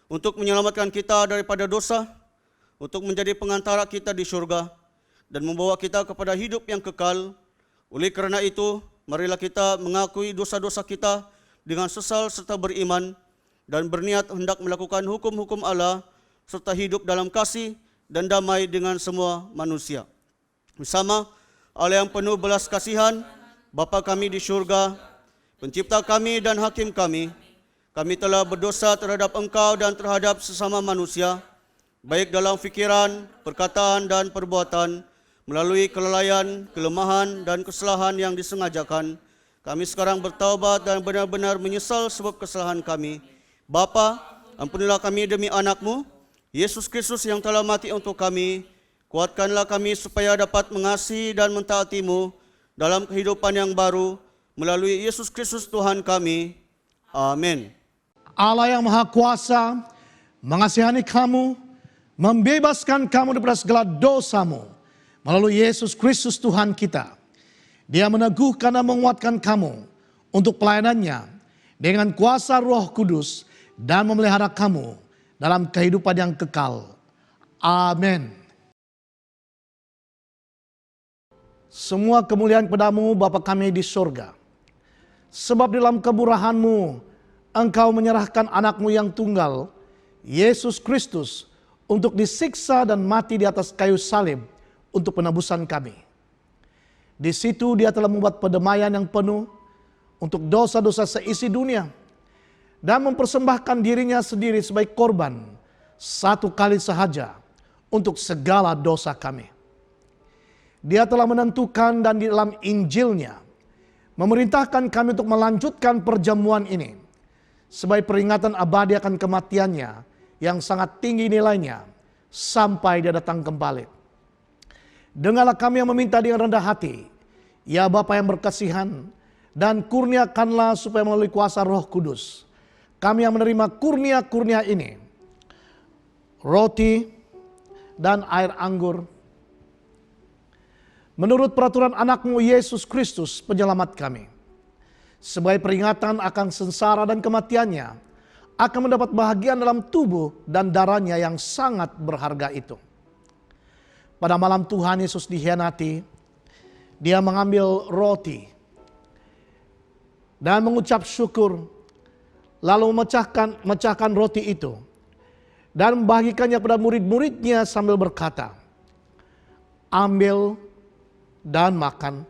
untuk menyelamatkan kita daripada dosa, untuk menjadi pengantara kita di syurga, dan membawa kita kepada hidup yang kekal. Oleh kerana itu, marilah kita mengakui dosa-dosa kita dengan sesal serta beriman dan berniat hendak melakukan hukum-hukum Allah serta hidup dalam kasih dan damai dengan semua manusia. Bersama Allah yang penuh belas kasihan, Bapa kami di syurga, Pencipta kami dan Hakim kami telah berdosa terhadap Engkau dan terhadap sesama manusia, baik dalam fikiran, perkataan dan perbuatan, melalui kelalaian, kelemahan dan kesalahan yang disengajakan. Kami sekarang bertaubat dan benar-benar menyesal sebab kesalahan kami. Bapa, ampunilah kami demi anak-Mu, Yesus Kristus yang telah mati untuk kami. Kuatkanlah kami supaya dapat mengasihi dan mentaati-Mu dalam kehidupan yang baru, melalui Yesus Kristus Tuhan kami. Amin. Allah yang Maha Kuasa mengasihani kamu, membebaskan kamu daripada segala dosamu melalui Yesus Kristus Tuhan kita. Dia meneguhkan dan menguatkan kamu untuk pelayanannya dengan kuasa Roh Kudus dan memelihara kamu dalam kehidupan yang kekal. Amin. Semua kemuliaan padamu Bapa kami di surga. Sebab dalam kemurahan-Mu Engkau menyerahkan anak-Mu yang tunggal, Yesus Kristus, untuk disiksa dan mati di atas kayu salib untuk penebusan kami. Di situ Dia telah membuat pendamaian yang penuh untuk dosa-dosa seisi dunia dan mempersembahkan dirinya sendiri sebagai korban satu kali sahaja untuk segala dosa kami. Dia telah menentukan dan di dalam Injilnya memerintahkan kami untuk melanjutkan perjamuan ini sebagai peringatan abadi akan kematiannya yang sangat tinggi nilainya sampai Dia datang kembali. Dengarlah kami yang meminta dengan rendah hati, ya Bapa yang berkasihan, dan kurniakanlah supaya melalui kuasa Roh Kudus kami yang menerima kurnia-kurnia ini, roti dan air anggur, menurut peraturan anak-Mu Yesus Kristus penyelamat kami. Sebagai peringatan akan sengsara dan kematiannya, akan mendapat bahagian dalam tubuh dan darahnya yang sangat berharga itu. Pada malam Tuhan Yesus dikhianati, Dia mengambil roti dan mengucap syukur, lalu memecahkan roti itu dan membagikannya pada murid-muridnya sambil berkata, "Ambil dan makan.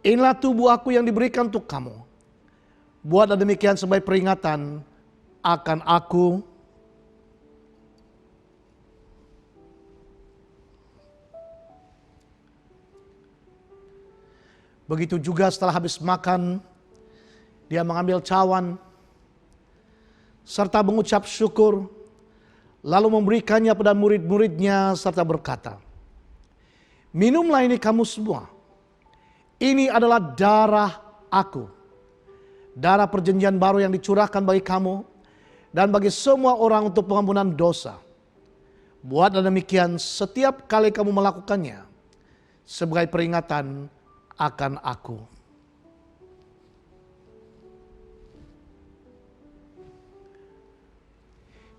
Inilah tubuh aku yang diberikan untuk kamu. Buatlah demikian sebagai peringatan akan aku." Begitu juga setelah habis makan, Dia mengambil cawan serta mengucap syukur, lalu memberikannya pada murid-muridnya serta berkata, "Minumlah ini kamu semua. Ini adalah darah aku, darah perjanjian baru yang dicurahkan bagi kamu dan bagi semua orang untuk pengampunan dosa. Buatlah demikian setiap kali kamu melakukannya sebagai peringatan akan aku."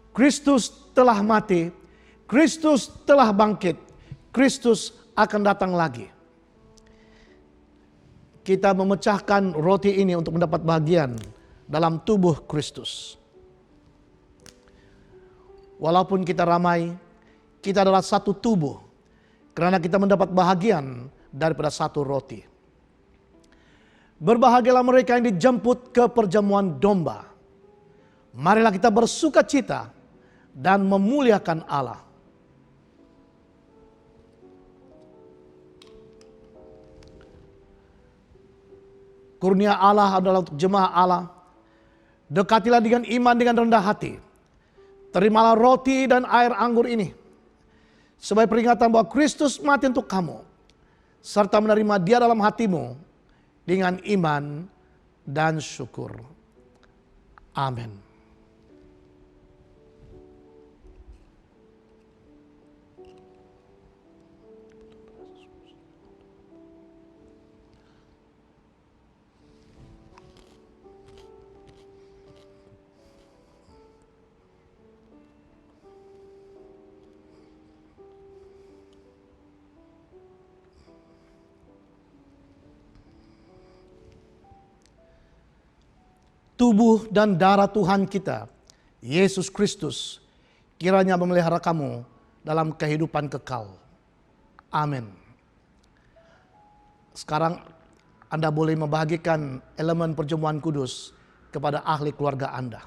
Kristus telah mati, Kristus telah bangkit, Kristus akan datang lagi. Kita memecahkan roti ini untuk mendapat bagian dalam tubuh Kristus. Walaupun kita ramai, kita adalah satu tubuh karena kita mendapat bahagian daripada satu roti. Berbahagialah mereka yang dijemput ke perjamuan domba. Marilah kita bersuka cita dan memuliakan Allah. Kurnia Allah adalah untuk jemaah Allah. Dekatilah dengan iman dengan rendah hati. Terimalah roti dan air anggur ini sebagai peringatan bahwa Kristus mati untuk kamu, serta menerima Dia dalam hatimu dengan iman dan syukur. Amin. tubuh dan darah Tuhan kita, Yesus Kristus, kiranya memelihara kamu dalam kehidupan kekal. Amin. Sekarang Anda boleh membagikan elemen perjamuan kudus kepada ahli keluarga Anda.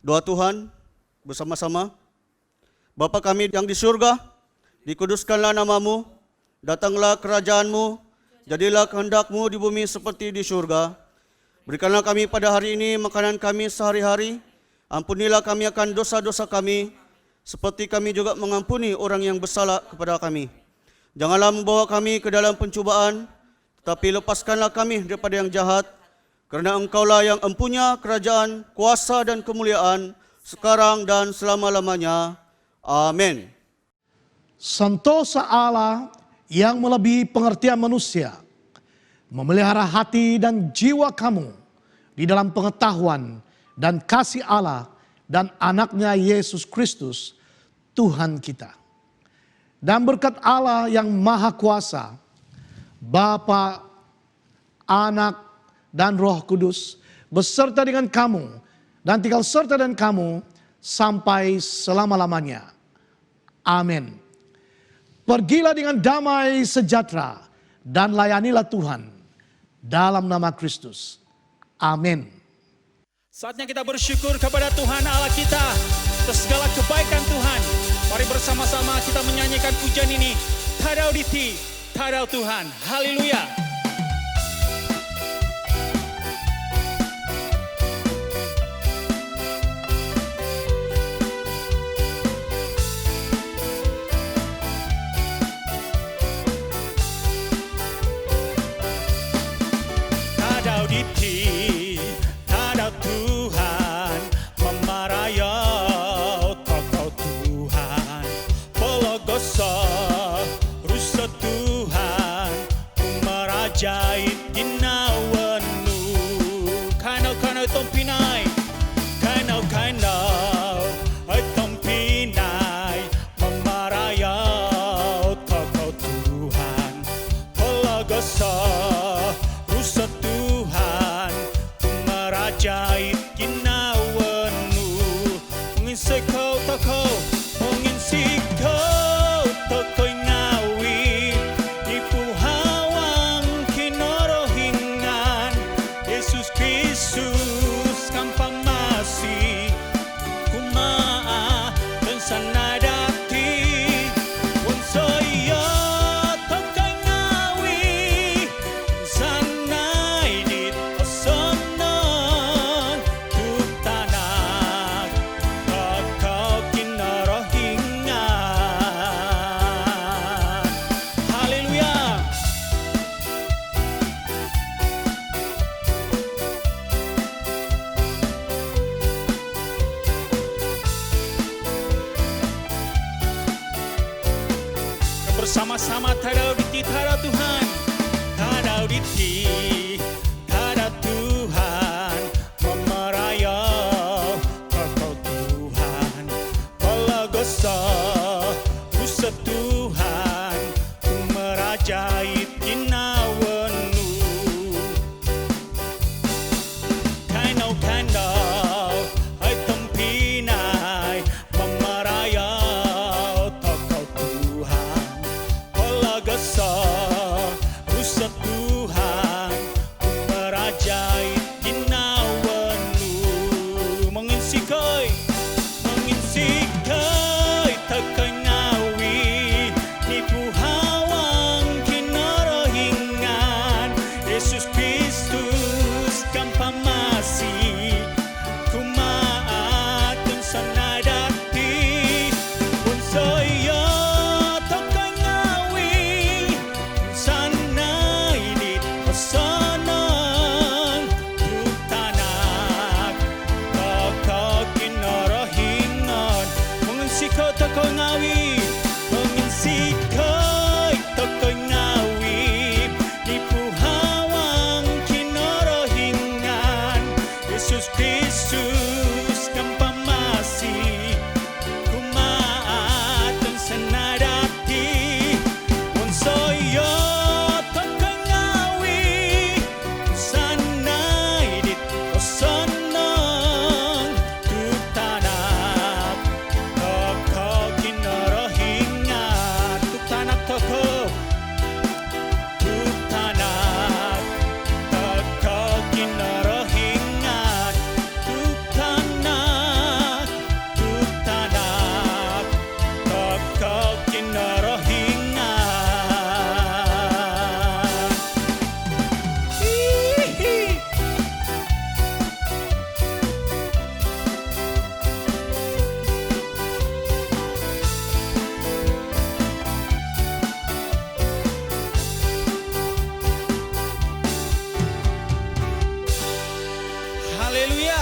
Doa Tuhan bersama-sama. Bapa kami yang di surga, dikuduskanlah namamu, datanglah kerajaanmu, jadilah kehendak-Mu di bumi seperti di surga. Berikanlah kami pada hari ini makanan kami sehari-hari, ampunilah kami akan dosa-dosa kami, seperti kami juga mengampuni orang yang bersalah kepada kami. Janganlah membawa kami ke dalam pencubaan, tetapi lepaskanlah kami daripada yang jahat, kerana Engkaulah yang empunya kerajaan, kuasa dan kemuliaan, sekarang dan selama-lamanya. Amin. Sentosa Allah yang melebihi pengertian manusia, memelihara hati dan jiwa kamu di dalam pengetahuan dan kasih Allah dan anaknya Yesus Kristus, Tuhan kita. Dan berkat Allah yang maha kuasa, Bapa, Anak, dan Roh Kudus beserta dengan kamu dan tinggal serta dengan kamu sampai selama-lamanya. Amin. Pergilah dengan damai sejahtera dan layanilah Tuhan dalam nama Kristus. Amin. Saatnya kita bersyukur kepada Tuhan Allah kita atas segala kebaikan Tuhan. Mari bersama-sama kita menyanyikan pujian ini. Tadau diti, tadau Tuhan. Haleluya. Tadau Tuhan, memarayau Kau Tuhan, pologoso rusa Tuhan, kumarajai ginawanu, kanau tompinai, kanau tompinai, memarayau Kau Tuhan, pologoso rusa Tuhan, kumarajai ginawanu, menginsikau toko ngawi, ipuhawang kinorohingan, Yesus Kristus kampamasi, kumaa dan sanadati, wansoyo tokai ngawi, sanaidit osonon, bersama-sama tadau diti tadau Tuhan. Tadau diti tadau Tuhan, memerayau Kau Tuhan. Palagosa Rusa Tuhan, ku merajai tinawenu. Kanau-kanau hai tempinai, memerayau Kau Tuhan. Palagosa Rusa Tuhan, ku merajai tinawenu. Menginsikai terkengawi ni puhawang kinarahingan Yesus Kristus kampamasi kumaatun sanadati unsaya terkengawi sanaidit pasanang tutanak kakak kinarahingan mengensikau terkengawi, mengensikau terkengawi di puhawang kinarahingan Yesus Kristus kampamasi kumaatun sanadati unsaya terkengawi sanaidit pasanang tutanak kakak kinarahingan tutanak kakak tutanak kakak kinarahingan tutanak kakak kinarahingan. Hihi. Haleluya.